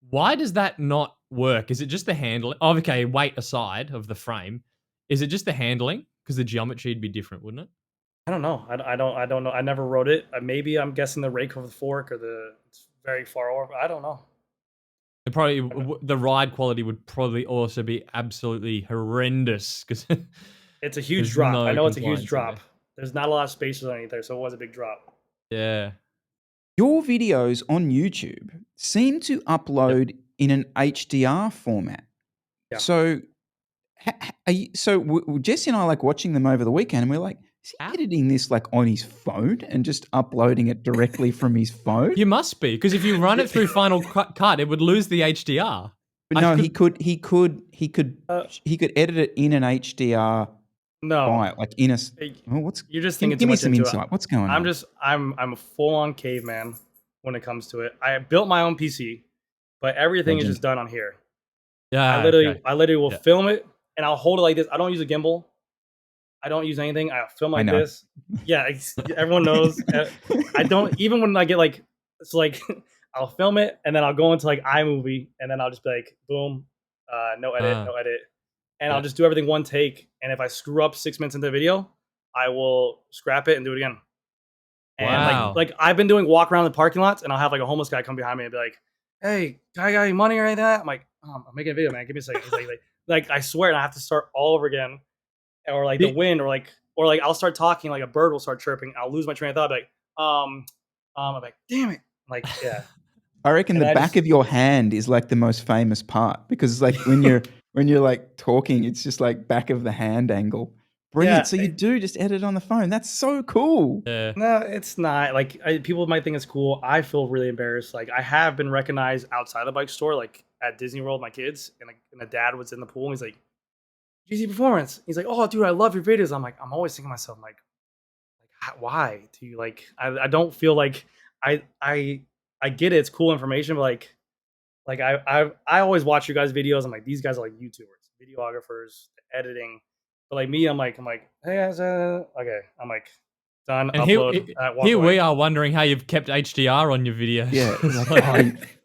why does that not work? Is it just the handling? Oh, okay, weight aside of the frame, is it just the handling? Because the geometry would be different, wouldn't it? I don't know. I don't know. I never rode it. Maybe I'm guessing the rake of the fork or it's very far over. I don't know. It probably the ride quality would probably also be absolutely horrendous because it's a huge there's drop. no I know it's a compliance huge in drop. there. There's not a lot of spacers underneath there, so it was a big drop. Yeah. Your videos on YouTube seem to upload in an HDR format. Yeah. So, Jesse and I like watching them over the weekend, and we're like, is he editing this like on his phone and just uploading it directly from his phone? You must be, because if you run it through Final Cut, it would lose the HDR. But no, he could edit it in an HDR No, file, like in a. you're just thinking Give too me much some into insight. it. What's going on? I'm a full on caveman when it comes to it. I built my own PC, but everything is just done on here. Yeah, I literally will film it and I'll hold it like this. I don't use a gimbal. I don't use anything. I film like this. Yeah, everyone knows. I don't even when I get like it's like I'll film it and then I'll go into like iMovie and then I'll just be like boom, no edit, and I'll just do everything one take. And if I screw up 6 minutes into the video, I will scrap it and do it again. And like I've been doing walk around the parking lots and I'll have like a homeless guy come behind me and be like, "Hey, guy, got any money or anything like that?" I'm like, "I'm making a video, man. Give me a second." He's like I swear, and I have to start all over again. Or like the wind, or like I'll start talking, like a bird will start chirping. I'll lose my train of thought. I'll be like, I'm like, damn it, like yeah. I reckon the back of your hand is like the most famous part because it's like when you're like talking, it's just like back of the hand angle. Brilliant. Yeah, so you do just edit on the phone. That's so cool. Yeah. No, it's not. Like people might think it's cool. I feel really embarrassed. Like I have been recognized outside the bike store, like at Disney World, with my kids, and the dad was in the pool. And he's like, GC Performance. He's like, "Oh, dude, I love your videos." I'm like, I'm always thinking to myself, like why do you like? I don't feel like I get it. It's cool information, but like I always watch your guys' videos. I'm like, these guys are like YouTubers, videographers, editing. But like me, I'm like, hey guys, okay. I'm like, done. And Upload. Here we are wondering how you've kept HDR on your videos. Yeah,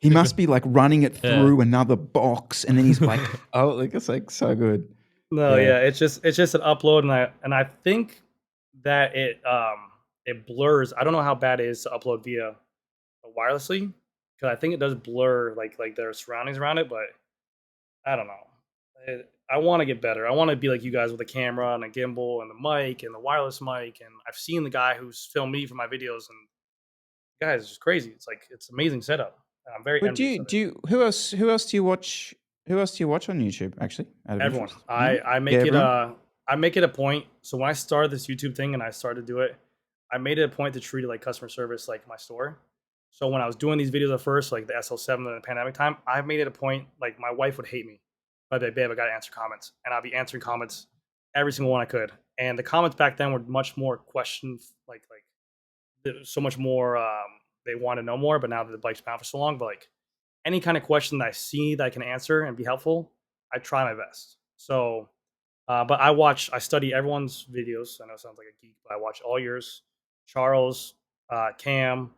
he must be like running it through another box, and then he's like, oh, like it's like so good. No, yeah, it's just an upload, and I think that it blurs. I don't know how bad it is to upload via wirelessly because I think it does blur like their surroundings around it, but I don't know. I want to get better. I want to be like you guys with a camera and a gimbal and the mic and the wireless mic. And I've seen the guy who's filmed me for my videos, and guys, it's just crazy. It's like it's amazing setup. I'm very. But who else do you watch? Who else do you watch on YouTube? Actually, everyone. I make it a point. So when I started this YouTube thing and I started to do it, I made it a point to treat it like customer service, like my store. So when I was doing these videos at first, like the SL7 in the pandemic time, I made it a point. Like my wife would hate me. I'd be like, babe, I gotta answer comments, and I'll be answering comments every single one I could. And the comments back then were much more questions, like so much more. They want to know more, but now that the bike's been out for so long, but like any kind of question that I see that I can answer and be helpful, I try my best. So, but I study everyone's videos. I know it sounds like a geek, but I watch all yours. Charles, Cam,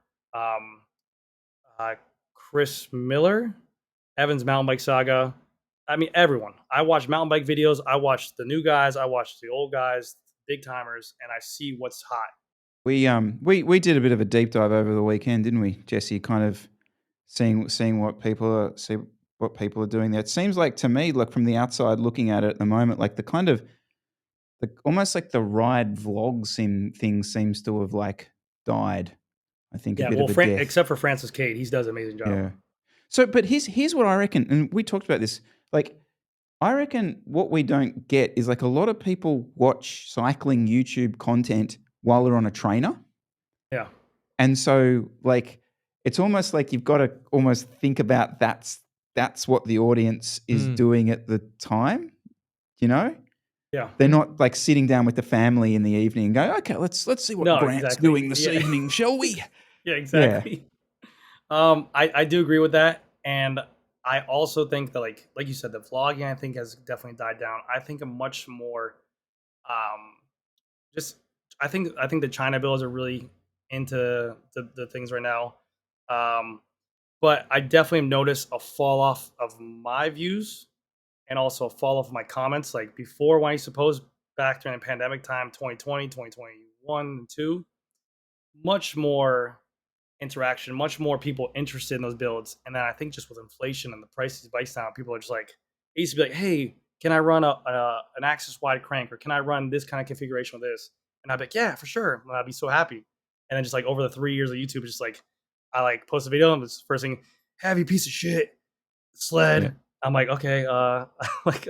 Chris Miller, Evan's Mountain Bike Saga. I mean, everyone. I watch mountain bike videos. I watch the new guys. I watch the old guys, big timers, and I see what's hot. We did a bit of a deep dive over the weekend, didn't we, Jesse? Kind of seeing what people are doing there. It seems like to me, like from the outside looking at it at the moment, like almost like the ride vlogs thing seems to have like died. I think a bit of a death. Except for Francis Cade, he does an amazing job. Yeah. So, but here's what I reckon, and we talked about this. Like, I reckon what we don't get is like a lot of people watch cycling YouTube content while they're on a trainer. Yeah. And so, like, it's almost like you've got to almost think about that's what the audience is doing at the time. You know, Yeah. they're not like sitting down with the family in the evening and go, okay, let's see what No, Grant's exactly. doing this Yeah. evening, shall we? Yeah, Yeah. exactly. I do agree with that, and I also think that like you said, the vlogging I think has definitely died down. I think a much more um just I think the China bills are really into the things right now. Um, but I definitely noticed a fall off of my views and also a fall off of my comments. Like before, when I used to post back during the pandemic time, 2020, 2021, and 2, much more interaction, much more people interested in those builds. And then I think just with inflation and the prices of bikes now, people are just like, it used to be like, hey, can I run an axis wide crank, or can I run this kind of configuration with this? And I'd be like, yeah, for sure. And I'd be so happy. And then just like over the 3 years of YouTube, it's just like I like post a video and it's first thing, heavy piece of shit Yeah. sled. I'm like, okay, I'm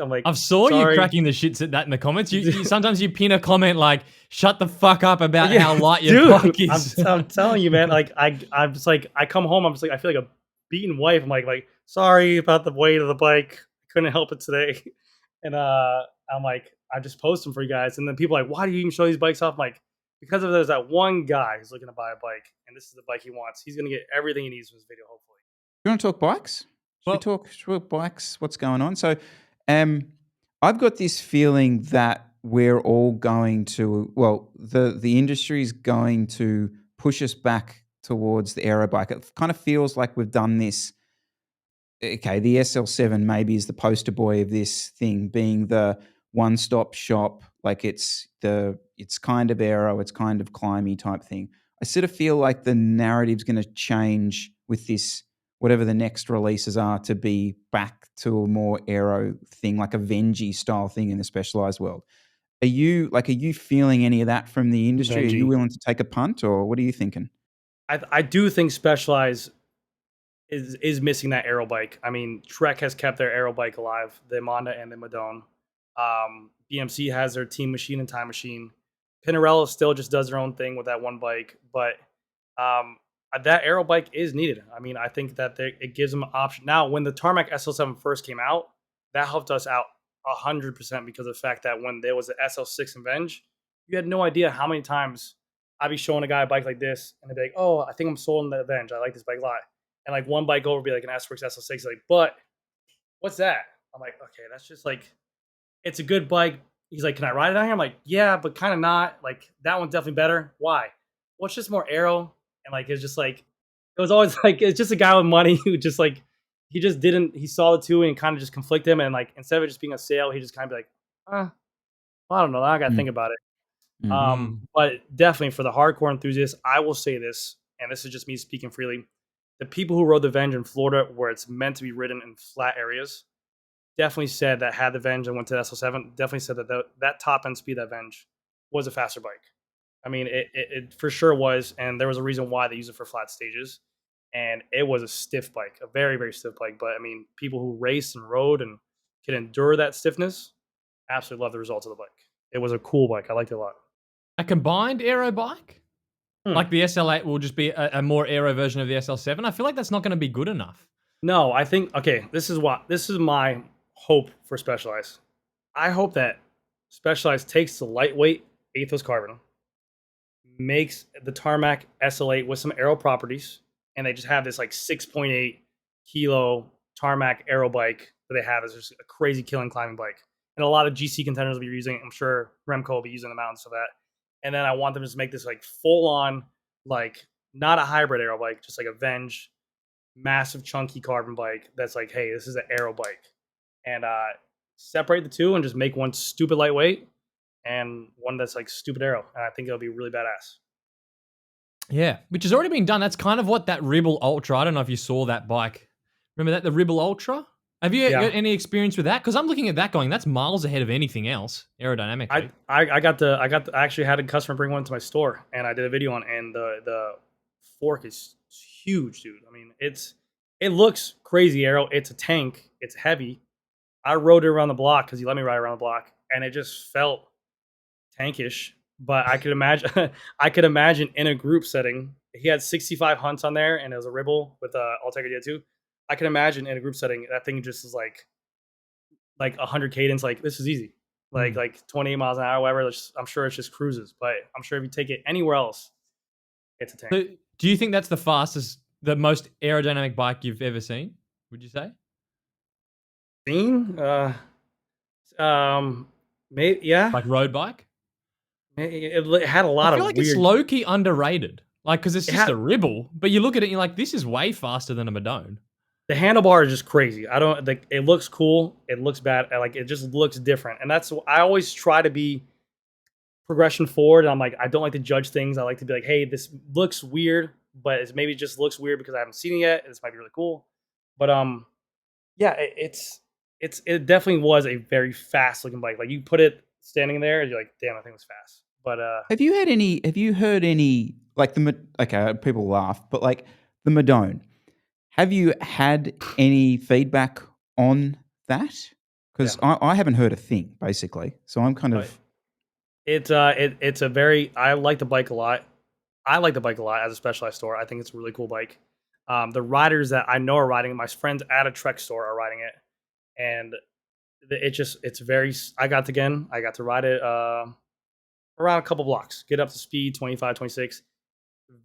like, I've saw you sorry. cracking the shits at that in the comments. You sometimes you pin a comment like, "Shut the fuck up about Yeah, how light your dude, bike is." I'm telling you, man. Like I'm just like I come home, I'm just like I feel like a beaten wife. I'm like sorry about the weight of the bike. Couldn't help it today. And I'm like I just post them for you guys, and then people are like, why do you even show these bikes off? I'm like, because of there's that one guy who's looking to buy a bike, and this is the bike he wants. He's gonna get everything he needs from this video, hopefully. You want to talk bikes? Well, Should we talk bikes? What's going on? So, um, I've got this feeling that we're all going to, well, the industry is going to push us back towards the aero bike. It kind of feels like we've done this. Okay, the SL7 maybe is the poster boy of this thing, being the one-stop shop. Like it's kind of aero, it's kind of climby type thing. I sort of feel like the narrative's going to change with this, whatever the next releases are, to be back to a more aero thing, like a Venji style thing in the specialized world. Are you feeling any of that from the industry? Are you Benji, willing to take a punt, or what are you thinking? I do think Specialized is missing that aero bike. I mean, Trek has kept their aero bike alive, the Monda and the Madone. BMC has their Team Machine and Time Machine. Pinarello still just does their own thing with that one bike, but um, that aero bike is needed. I mean, I think that it gives them an option. Now, when the Tarmac SL7 first came out, that helped us out 100% because of the fact that when there was the SL6 and Venge, you had no idea how many times I'd be showing a guy a bike like this, and they'd be like, "Oh, I think I'm sold on the Venge. I like this bike a lot." And like one bike over would be like an S-Works SL6, like, but what's that? I'm like, okay, that's just like, it's a good bike. He's like, can I ride it on here? I'm like, yeah, but kind of not. Like that one's definitely better. Why? Well, it's just more aero, and like it's just like it was always like it's just a guy with money who just like he saw the two and it kind of just conflicted him, and like instead of it just being a sale, he just kind of be like, well, I don't know. Now I got to think about it. Mm. But definitely for the hardcore enthusiasts, I will say this, and this is just me speaking freely. The people who rode the Venge in Florida, where it's meant to be ridden in flat areas, definitely said that had the Venge and went to the SL7, definitely said that that top end speed of that Venge was a faster bike. I mean, it for sure was, and there was a reason why they use it for flat stages. And it was a stiff bike, a very, very stiff bike. But I mean, people who raced and rode and can endure that stiffness absolutely love the results of the bike. It was a cool bike. I liked it a lot. a combined aero bike, Hmm. like the SL8 will just be a more aero version of the SL7. I feel like that's not going to be good enough. No, I think okay. This is my hope for Specialized. I hope that Specialized takes the lightweight Athos carbon, makes the Tarmac SL8 with some aero properties, and they just have this like 6.8 kilo Tarmac aero bike that they have as just a crazy killing climbing bike. And a lot of GC contenders will be using it. I'm sure Remco will be using the mountains for that. And then I want them to just make this like full on, like not a hybrid aero bike, just like a Venge, massive chunky carbon bike that's like, hey, this is an aero bike. And separate the two and just make one stupid lightweight and one that's like stupid aero. And I think it'll be really badass. Yeah, which has already been done. That's kind of what that Ribble Ultra. I don't know if you saw that bike. Remember that, the Ribble Ultra? Have you Yeah. got any experience with that? Because I'm looking at that going, that's miles ahead of anything else aerodynamically. I actually had a customer bring one to my store and I did a video on, and the fork is huge, dude. I mean, it looks crazy aero. It's a tank. It's heavy. I rode it around the block because he let me ride around the block, and it just felt tankish. But I could imagine, I could imagine in a group setting, he had 65 hunts on there, and it was a Ribble with Altegra D2. I can imagine in a group setting that thing just is like 100 cadence. Like this is easy. like 28 miles an hour, whatever. I'm sure it's just cruises, but I'm sure if you take it anywhere else, it's a tank. So, do you think that's the most aerodynamic bike you've ever seen? Would you say? Seen? Maybe, yeah. Like road bike? It had a lot I feel of like it's weird. low key underrated. Like, because it's It just had a Ribble, but you look at it and you're like, this is way faster than a Madone. the handlebar is just crazy. I don't like. It looks cool. It looks bad. Like it just looks different, and that's I always try to be progression forward. And I'm like, I don't like to judge things. I like to be like, hey, this looks weird, but it's maybe just looks weird because I haven't seen it yet. This might be really cool, but yeah, it definitely was a very fast looking bike. Like you put it standing there, and you're like, damn, I think it's fast. But Have you heard any like okay, people laugh, but like the Madone, have you had any feedback on that? Because I haven't heard a thing, basically. So I'm kind of it's a very I like the bike a lot. I like the bike a lot as a Specialized store. I think it's a really cool bike. The riders that I know are riding it, my friends at a Trek store are riding it, and it's very. I got to ride it around a couple blocks, get up to speed 25, 26.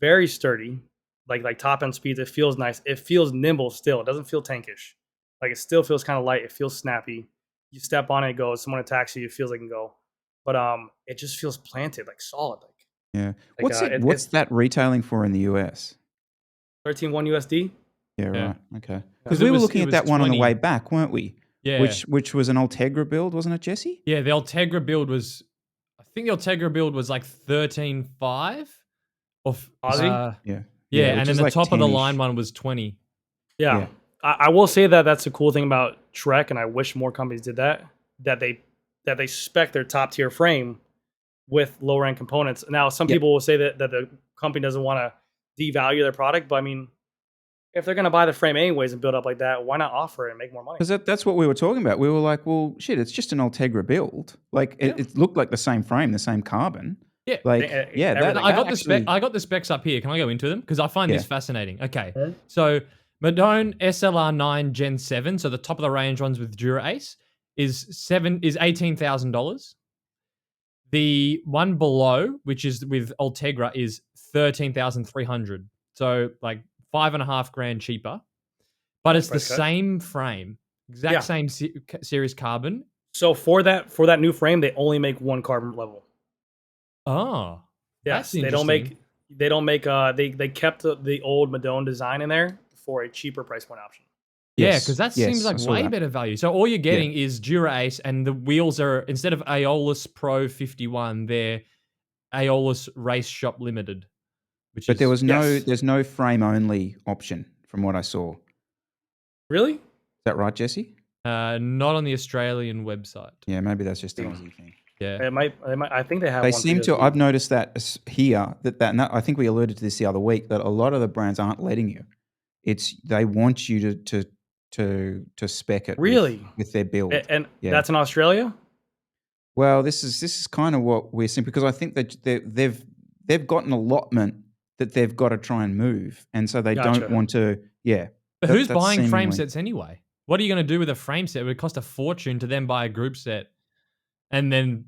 Very sturdy, like top end speeds. It feels nice. It feels nimble still. It doesn't feel tankish. Like it still feels kind of light. It feels snappy. You step on it, it goes. Someone attacks you, it feels like it can go. But it just feels planted, like solid. yeah. Like, What's that retailing for in the US? 13.1 USD. Yeah, Yeah. right. Okay. 'Cause Because it we were was- looking it at was that one on the 20. way back, weren't we? Yeah. Which was an Ultegra build, wasn't it, Jesse? Yeah, the Ultegra build was, I think the Ultegra build was like 13.5. Aussie? Yeah. Yeah, which and then is the like top of the 10-ish. line one was 20. Yeah. Yeah. I will say that that's a cool thing about Trek, and I wish more companies did that. That they spec their top tier frame with lower end components. Now, some people will say that the company doesn't want to devalue their product, but I mean, if they're going to buy the frame anyways and build up like that, why not offer it and make more money? Because that's what we were talking about. We were like, well, shit, it's just an Ultegra build. Like, it looked like the same frame, the same carbon. Yeah. Like, yeah, everything. I got the spec. I got the specs up here. Can I go into them? Because I find this fascinating. Okay, Okay. so Madone SLR9 Gen 7, so the top of the range ones with Dura Ace, is $18,000. The one below, which is with Ultegra, is $13,300. So like $5,500 cheaper, but it's the Price cut. same frame, exact Yeah. same series carbon. So for that new frame, they only make one carbon level. Oh, Yes, that's they don't interesting. make they kept the old Madone design in there for a cheaper price point option. Yeah, Yes, because that yes, seems I like saw way that. better value. So all you're getting is Dura Ace, and the wheels are, instead of Aeolus Pro 51, they're Aeolus Race Shop Limited, which But is there was Yes. there's no frame only option from what I saw. Is Really? that right, Jesse? not on the Australian website. Yeah, maybe that's just an Aussie thing. Yeah, It might. I think they have. They one seem for to. USD. I've noticed that here and I think we alluded to this the other week, that a lot of the brands aren't letting you. They want you to spec it Really? with their build. And Yeah. that's in Australia. Well, this is kind of what we're seeing, because I think that they've got an allotment that they've got to try and move, and so they Gotcha. don't want to. Yeah. but who's that's buying frame seemingly- sets anyway? What are you going to do with a frame set? It would cost a fortune to then buy a group set, and then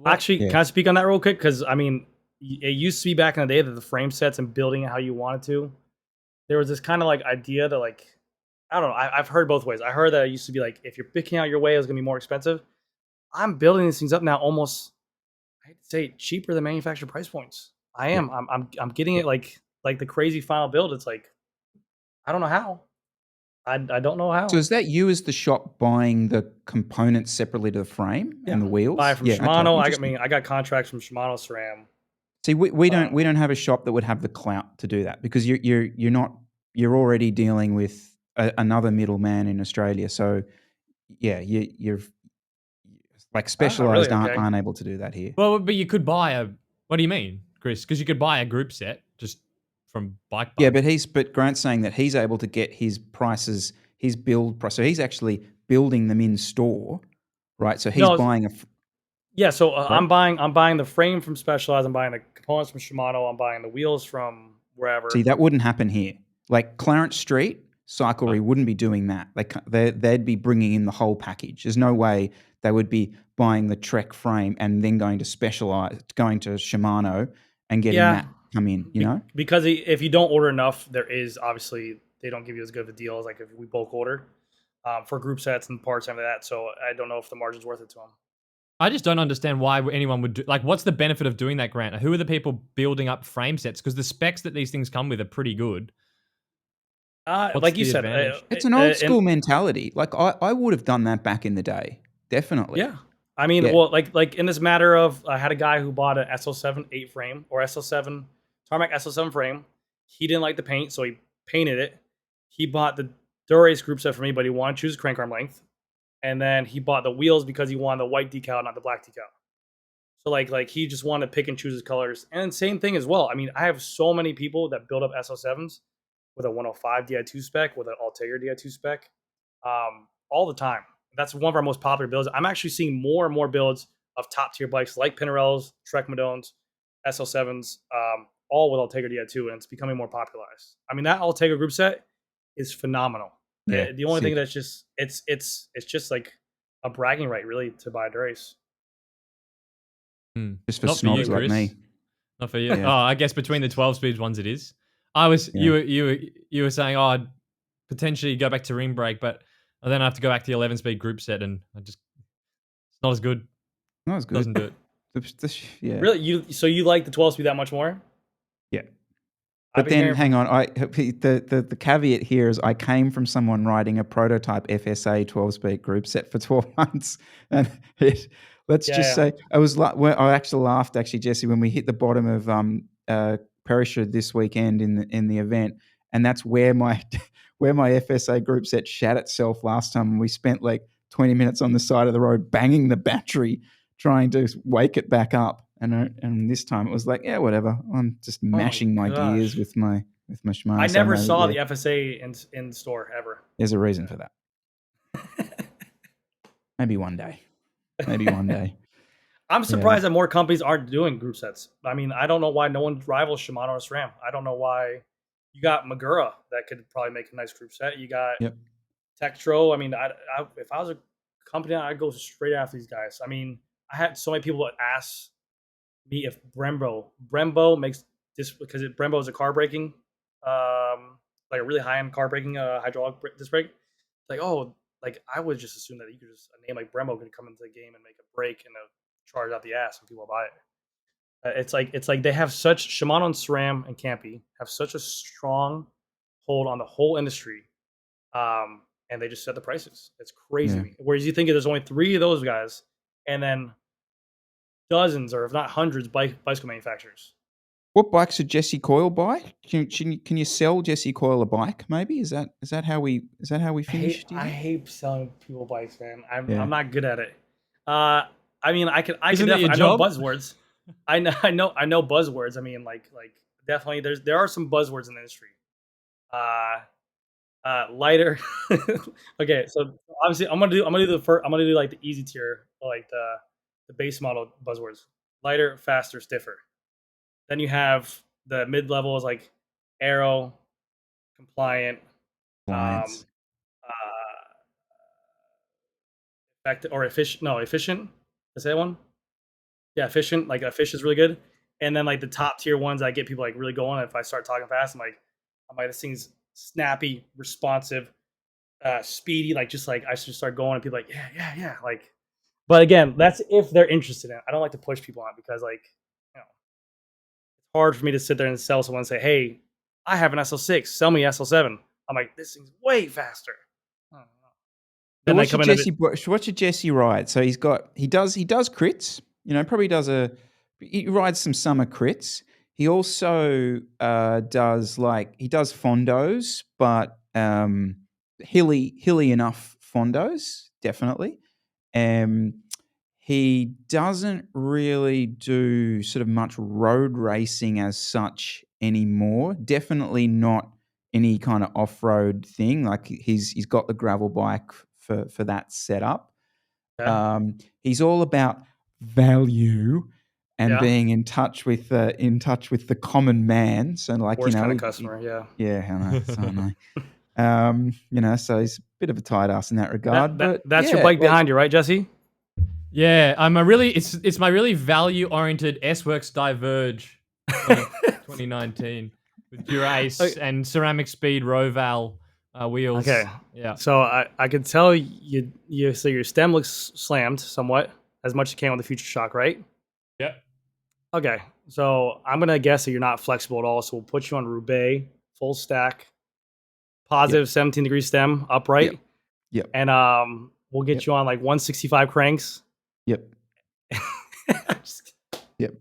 Actually, Yeah. can I speak on that real quick? Because I mean, it used to be back in the day that the frame sets and building it how you wanted to, there was this kind of like idea that like, I don't know. I've heard both ways. I heard that it used to be like, if you're picking out your way, it's gonna be more expensive. I'm building these things up now almost, I hate to say it, cheaper than manufacturer price points. I am. I'm getting it like the crazy final build. It's like, I don't know how. I don't know how. So is that you as the shop buying the components separately to the frame and the wheels? Buy from Yeah, okay, Shimano. interesting. I got contracts from Shimano SRAM. See, we don't have a shop that would have the clout to do that, because you're already dealing with another middleman in Australia. So yeah, you're like Specialized really? Okay. aren't able to do that here. well, but you could buy a. What do you mean, Chris? Because you could buy a group set just from Bike Bug. Yeah, but Grant's saying that he's able to get his prices, his build price. So he's actually building them in store, right? So he's No, buying Yeah, so Right. I'm buying the frame from Specialized. I'm buying the components from Shimano. I'm buying the wheels from wherever. See, that wouldn't happen here. Like Clarence Street, Cyclery wouldn't be doing that. They'd be bringing in the whole package. There's no way they would be buying the Trek frame and then going to Shimano and getting that come in, you know? Because if you don't order enough, there is obviously, they don't give you as good of a deal as like if we bulk order for group sets and parts and that. So I don't know if the margin's worth it to them. I just don't understand why anyone would do, like, what's the benefit of doing that, Grant? Who are the people building up frame sets? Because the specs that these things come with are pretty good. Like you said, it's an old school mentality. Like I would have done that back in the day, definitely. Yeah, I mean, well, like in this matter of, I had a guy who bought an SL7 8 frame or SL7 Tarmac SL7 frame. He didn't like the paint, so he painted it. He bought the Dura-Ace group set for me, but he wanted to choose crank arm length, and then he bought the wheels because he wanted the white decal, not the black decal. So like he just wanted to pick and choose his colors. And same thing as well. I mean, I have so many people that build up SL7s with a 105 Di2 spec, with an Altair Di2 spec, all the time. That's one of our most popular builds. I'm actually seeing more and more builds of top tier bikes like Pinarellos, Trek Madones, SL7s, all with Altair Di2, and it's becoming more popularized. I mean, that Altair group set is phenomenal. Yeah, the only thing that's just it's just like a bragging right, really, to buy a Dura-Ace. Just for snobs like me. Not for you. Yeah. Oh, I guess between the 12 speed ones, it is. I was you were saying, oh, I'd potentially go back to ring brake, but then I have to go back to the 11 speed group set, and it's not as good. Not as good. Doesn't do it. Yeah. Really, so you like the 12 speed that much more? Yeah. But then, hang on. The caveat here is I came from someone riding a prototype FSA 12-speed group set for 12 months, and say I actually laughed, Jesse, when we hit the bottom of Perisher this weekend in the event, and that's where my FSA group set shat itself last time. We spent like 20 minutes on the side of the road banging the battery, trying to wake it back up. And this time it was like, yeah, whatever. I'm just mashing my gears with my Shimano. I never saw the FSA in store ever. There's a reason for that. Maybe one day. I'm surprised that more companies aren't doing group sets. I mean, I don't know why no one rivals Shimano or SRAM. I don't know why. You got Magura that could probably make a nice group set. You got Tektro. I mean, if I was a company, I'd go straight after these guys. I mean, I had so many people that ask me if Brembo makes this, because Brembo is a car braking, like a really high-end car braking hydraulic disc brake. Like, like I would just assume that you could just, a name like Brembo could come into the game and make a brake and charge out the ass when people buy it. It's like they have such, Shimano and SRAM and Campy have such a strong hold on the whole industry, and they just set the prices. It's crazy. Yeah. Whereas you think there's only 3 of those guys, and then dozens, or if not hundreds, bicycle manufacturers. What bikes did Jesse Coyle buy? Can you sell Jesse Coyle a bike? Maybe is that how we finished? I hate selling people bikes, man. I'm not good at it. I mean, I definitely, I know buzzwords. I know buzzwords. I mean, like definitely there are some buzzwords in the industry. Lighter. Okay, so obviously I'm gonna do like the easy tier, like the base model buzzwords: lighter, faster, stiffer. Then you have the mid levels like aero, compliant, efficient. No, efficient. Is that one? Yeah, efficient. Like efficient is really good. And then like the top tier ones, I get people like really going. If I start talking fast, I'm like, this thing's snappy, responsive, speedy. Like just like I should start going, and people are like, yeah. Like, but again, that's if they're interested in it. I don't like to push people on it, because like, it's hard for me to sit there and sell someone and say, hey, I have an SL6, sell me SL7. I'm like, this thing's way faster. Then what should Jesse ride? So he does crits. He rides some summer crits. He also does fondos, but hilly enough fondos, definitely. He doesn't really do sort of much road racing as such anymore. Definitely not any kind of off-road thing. Like he's got the gravel bike for that setup. Yeah. He's all about value and being in touch with the common man. So like, worst kind of customer, yeah, I know. So I know. So he's a bit of a tight ass in that regard. That's your bike behind you, right, Jesse? Yeah, it's my really value oriented S-Works Diverge 2019 with Dura-Ace and Ceramic Speed Roval wheels. Okay. Yeah. So I could tell so your stem looks slammed somewhat, as much as you can with the Future Shock, right? Yep. Okay. So I'm gonna guess that you're not flexible at all. So we'll put you on Roubaix, full stack, positive 17-degree stem, upright. Yep. And we'll get you on like 165 cranks. Yep. Yep.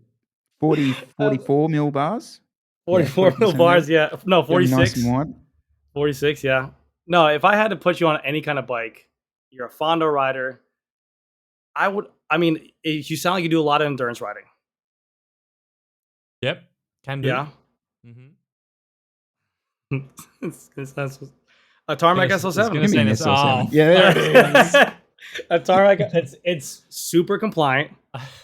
44 mil bars. 44 mil bars, yeah. No, 46. Nice and wide. 46, yeah. No, if I had to put you on any kind of bike, you're a Fondo rider. You sound like you do a lot of endurance riding. Yep. Can do. Yeah. Mm-hmm. A Tarmac SL7. Give me an SL7. Yeah, there it is. A Tarmac, it's super compliant.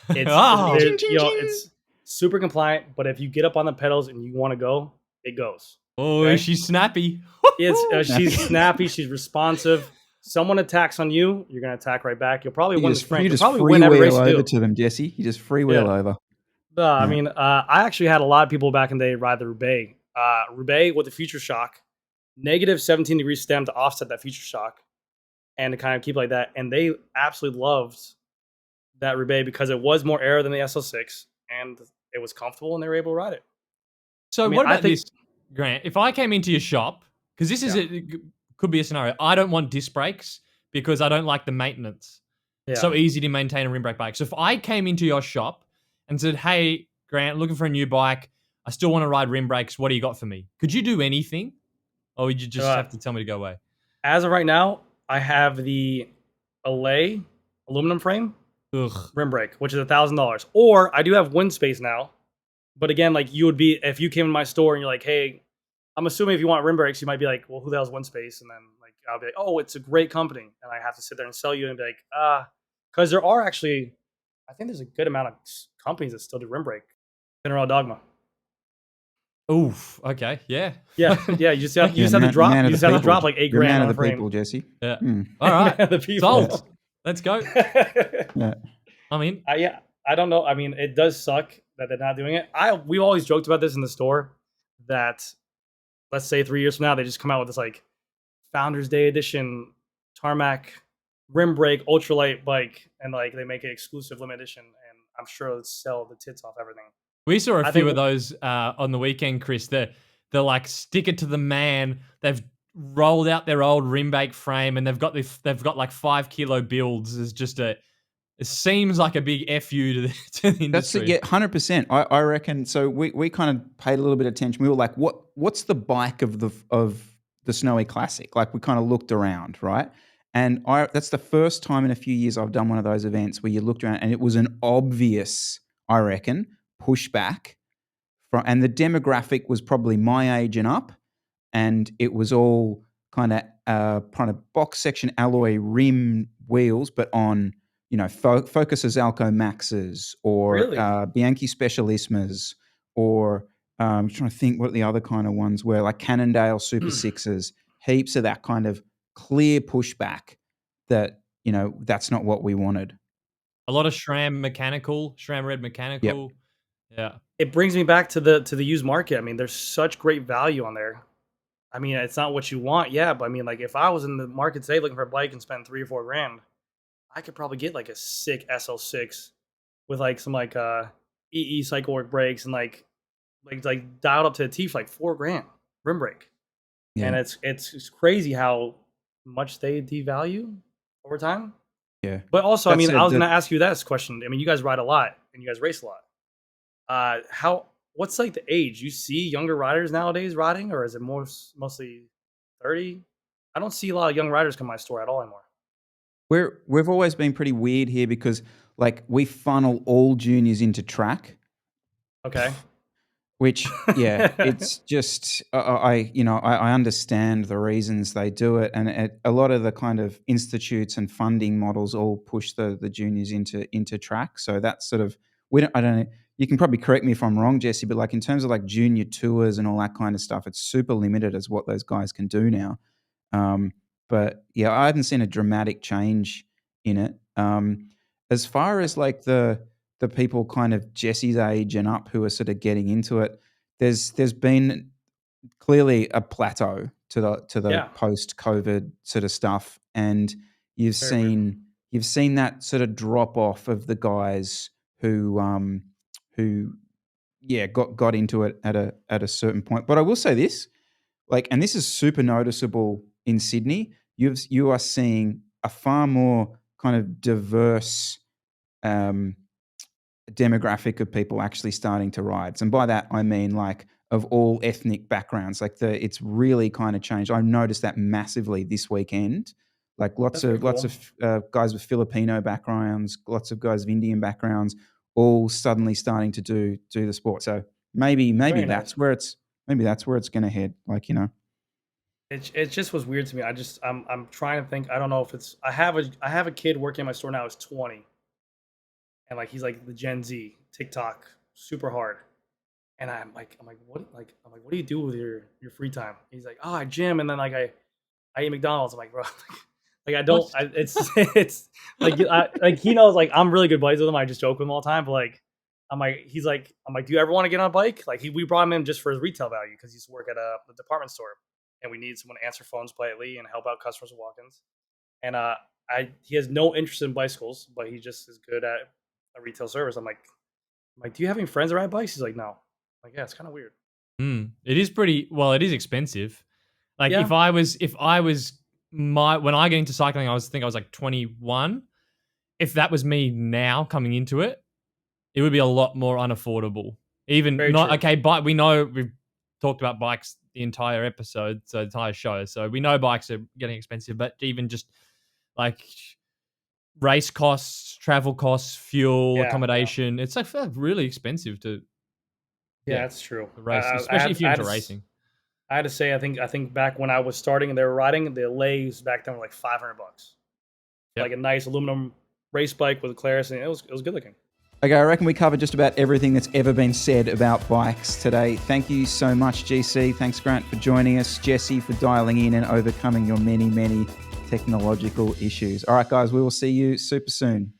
It's super compliant, but if you get up on the pedals and you want to go, it goes. Oh, okay? She's snappy. She's snappy. She's responsive. Someone attacks on you, you're gonna attack right back. You'll probably win the sprint. You just probably win every race over to them, Jesse. You just freewheel over. I mean, I actually had a lot of people back in the day ride the Roubaix. Roubaix with the Future Shock, negative 17-degree stem to offset that Future Shock, and to kind of keep like that. And they absolutely loved that Roubaix because it was more aero than the SL6, and it was comfortable, and they were able to ride it. So what about this, Grant? If I came into your shop, because this is could be a scenario. I don't want disc brakes because I don't like the maintenance. Yeah. So easy to maintain a rim brake bike. So if I came into your shop and said, "Hey, Grant, looking for a new bike. I still want to ride rim brakes. What do you got for me?" Could you do anything? Or would you just have to tell me to go away? As of right now, I have the Allay aluminum frame rim brake, which is $1,000. Or I do have wind space now. But again, like you would be, if you came in my store and you're like, "Hey," I'm assuming if you want rim brakes, you might be like, "Well, who the hell's wind space?" And then like I'll be like, "Oh, it's a great company." And I have to sit there and sell you and be like, because there are actually, I think there's a good amount of companies that still do rim brake. General Dogma. Oof. Okay. Yeah. Yeah. You just have to drop. You just have to drop like $8,000 on the frame. People, Jesse. Yeah. All right. The people. Sold. Let's go. Yeah. I mean, I don't know. I mean, it does suck that they're not doing it. We always joked about this in the store that, let's say 3 years from now, they just come out with this like Founders Day edition Tarmac rim brake ultralight bike, and like they make it exclusive limited edition, and I'm sure it'll sell the tits off everything. We saw a few of those on the weekend, Chris. They're like stick it to the man. They've rolled out their old rim brake frame, and they've got like 5 kilo builds. It's just it seems like a big FU to the industry. That's 100%. I reckon. So we kind of paid a little bit of attention. We were like, what's the bike of the Snowy Classic? Like we kind of looked around, right? And that's the first time in a few years I've done one of those events where you looked around and it was an obvious, I reckon, pushback and the demographic was probably my age and up, and it was all kind of box section alloy rim wheels, but on Focus Alco Maxes or Bianchi Specialismas, or I'm trying to think what the other kind of ones were, like Cannondale Super Sixes, heaps of that kind of clear pushback that that's not what we wanted. A lot of SRAM red mechanical. Yep. Yeah. It brings me back to the used market. I mean, there's such great value on there. I mean, it's not what you want, but I mean, like if I was in the market today looking for a bike and spend $3 or $4 grand, I could probably get like a sick SL6 with like some like EE cycle work brakes and like dialed up to a T for like $4 grand rim brake. Yeah. And it's crazy how much they devalue over time. Yeah. But also, I mean, I was going to ask you this question. I mean, you guys ride a lot and you guys race a lot. What's like the age? You see younger riders nowadays riding, or is it mostly 30? I don't see a lot of young riders come to my store at all anymore. We've always been pretty weird here because like we funnel all juniors into track. Okay. Which, it's just, I understand the reasons they do it. And a lot of the kind of institutes and funding models all push the juniors into track. So that's sort of, I don't know, you can probably correct me if I'm wrong, Jesse, but like in terms of like junior tours and all that kind of stuff, it's super limited as what those guys can do now. But yeah, I haven't seen a dramatic change in it. As far as like the people kind of Jesse's age and up who are sort of getting into it, there's been clearly a plateau to the Yeah, post COVID sort of stuff, and you've very weird. seen that sort of drop off of the guys who yeah got into it at a certain point. But I will say this, like, and this is super noticeable in Sydney. You are seeing a far more kind of diverse um, demographic of people actually starting to ride. And by that I mean like of all ethnic backgrounds. Like it's really kind of changed. I noticed that massively this weekend. Like That's pretty lots cool. of guys with Filipino backgrounds, lots of guys with Indian backgrounds, all suddenly starting to do the sport. So maybe Very that's nice. where it's going to head. Like, you know. It just was weird to me. I'm trying to think. I don't know if it's. I have a kid working in my store now. Who's 20, and like he's like the Gen Z TikTok super hard. And what do you do with your free time? He's like, oh, I gym, and then like I eat McDonald's. I'm like, bro, like I don't. What? It's like he knows like I'm really good buddies with him. I just joke with him all the time, but like I'm like, do you ever want to get on a bike? Like we brought him in just for his retail value because he used to work at a department store, and we need someone to answer phones politely and help out customers with walk-ins. And he has no interest in bicycles, but he just is good at a retail service. I'm like, do you have any friends that ride bikes? He's like, no. I'm like, yeah, it's kind of weird. It is pretty. Well, it is expensive. Like Yeah, if I was when I get into cycling, I was like 21. If that was me now coming into it, it would be a lot more unaffordable. Even very not true. okay. But we know we've talked about bikes the entire episode, so the entire show. So we know bikes are getting expensive. But even just like race costs, travel costs, fuel, Yeah, accommodation, it's like really expensive to yeah, yeah that's true. to race, especially if you're into racing. I had to say, I think back when I was starting and they were riding, the lays back then were like $500, Yep. like a nice aluminum race bike with a Claris, and it was good looking. Okay, I reckon we covered just about everything that's ever been said about bikes today. Thank you so much, GC. Thanks, Grant, for joining us. Jesse, for dialing in and overcoming your many, many technological issues. All right, guys, we will see you super soon.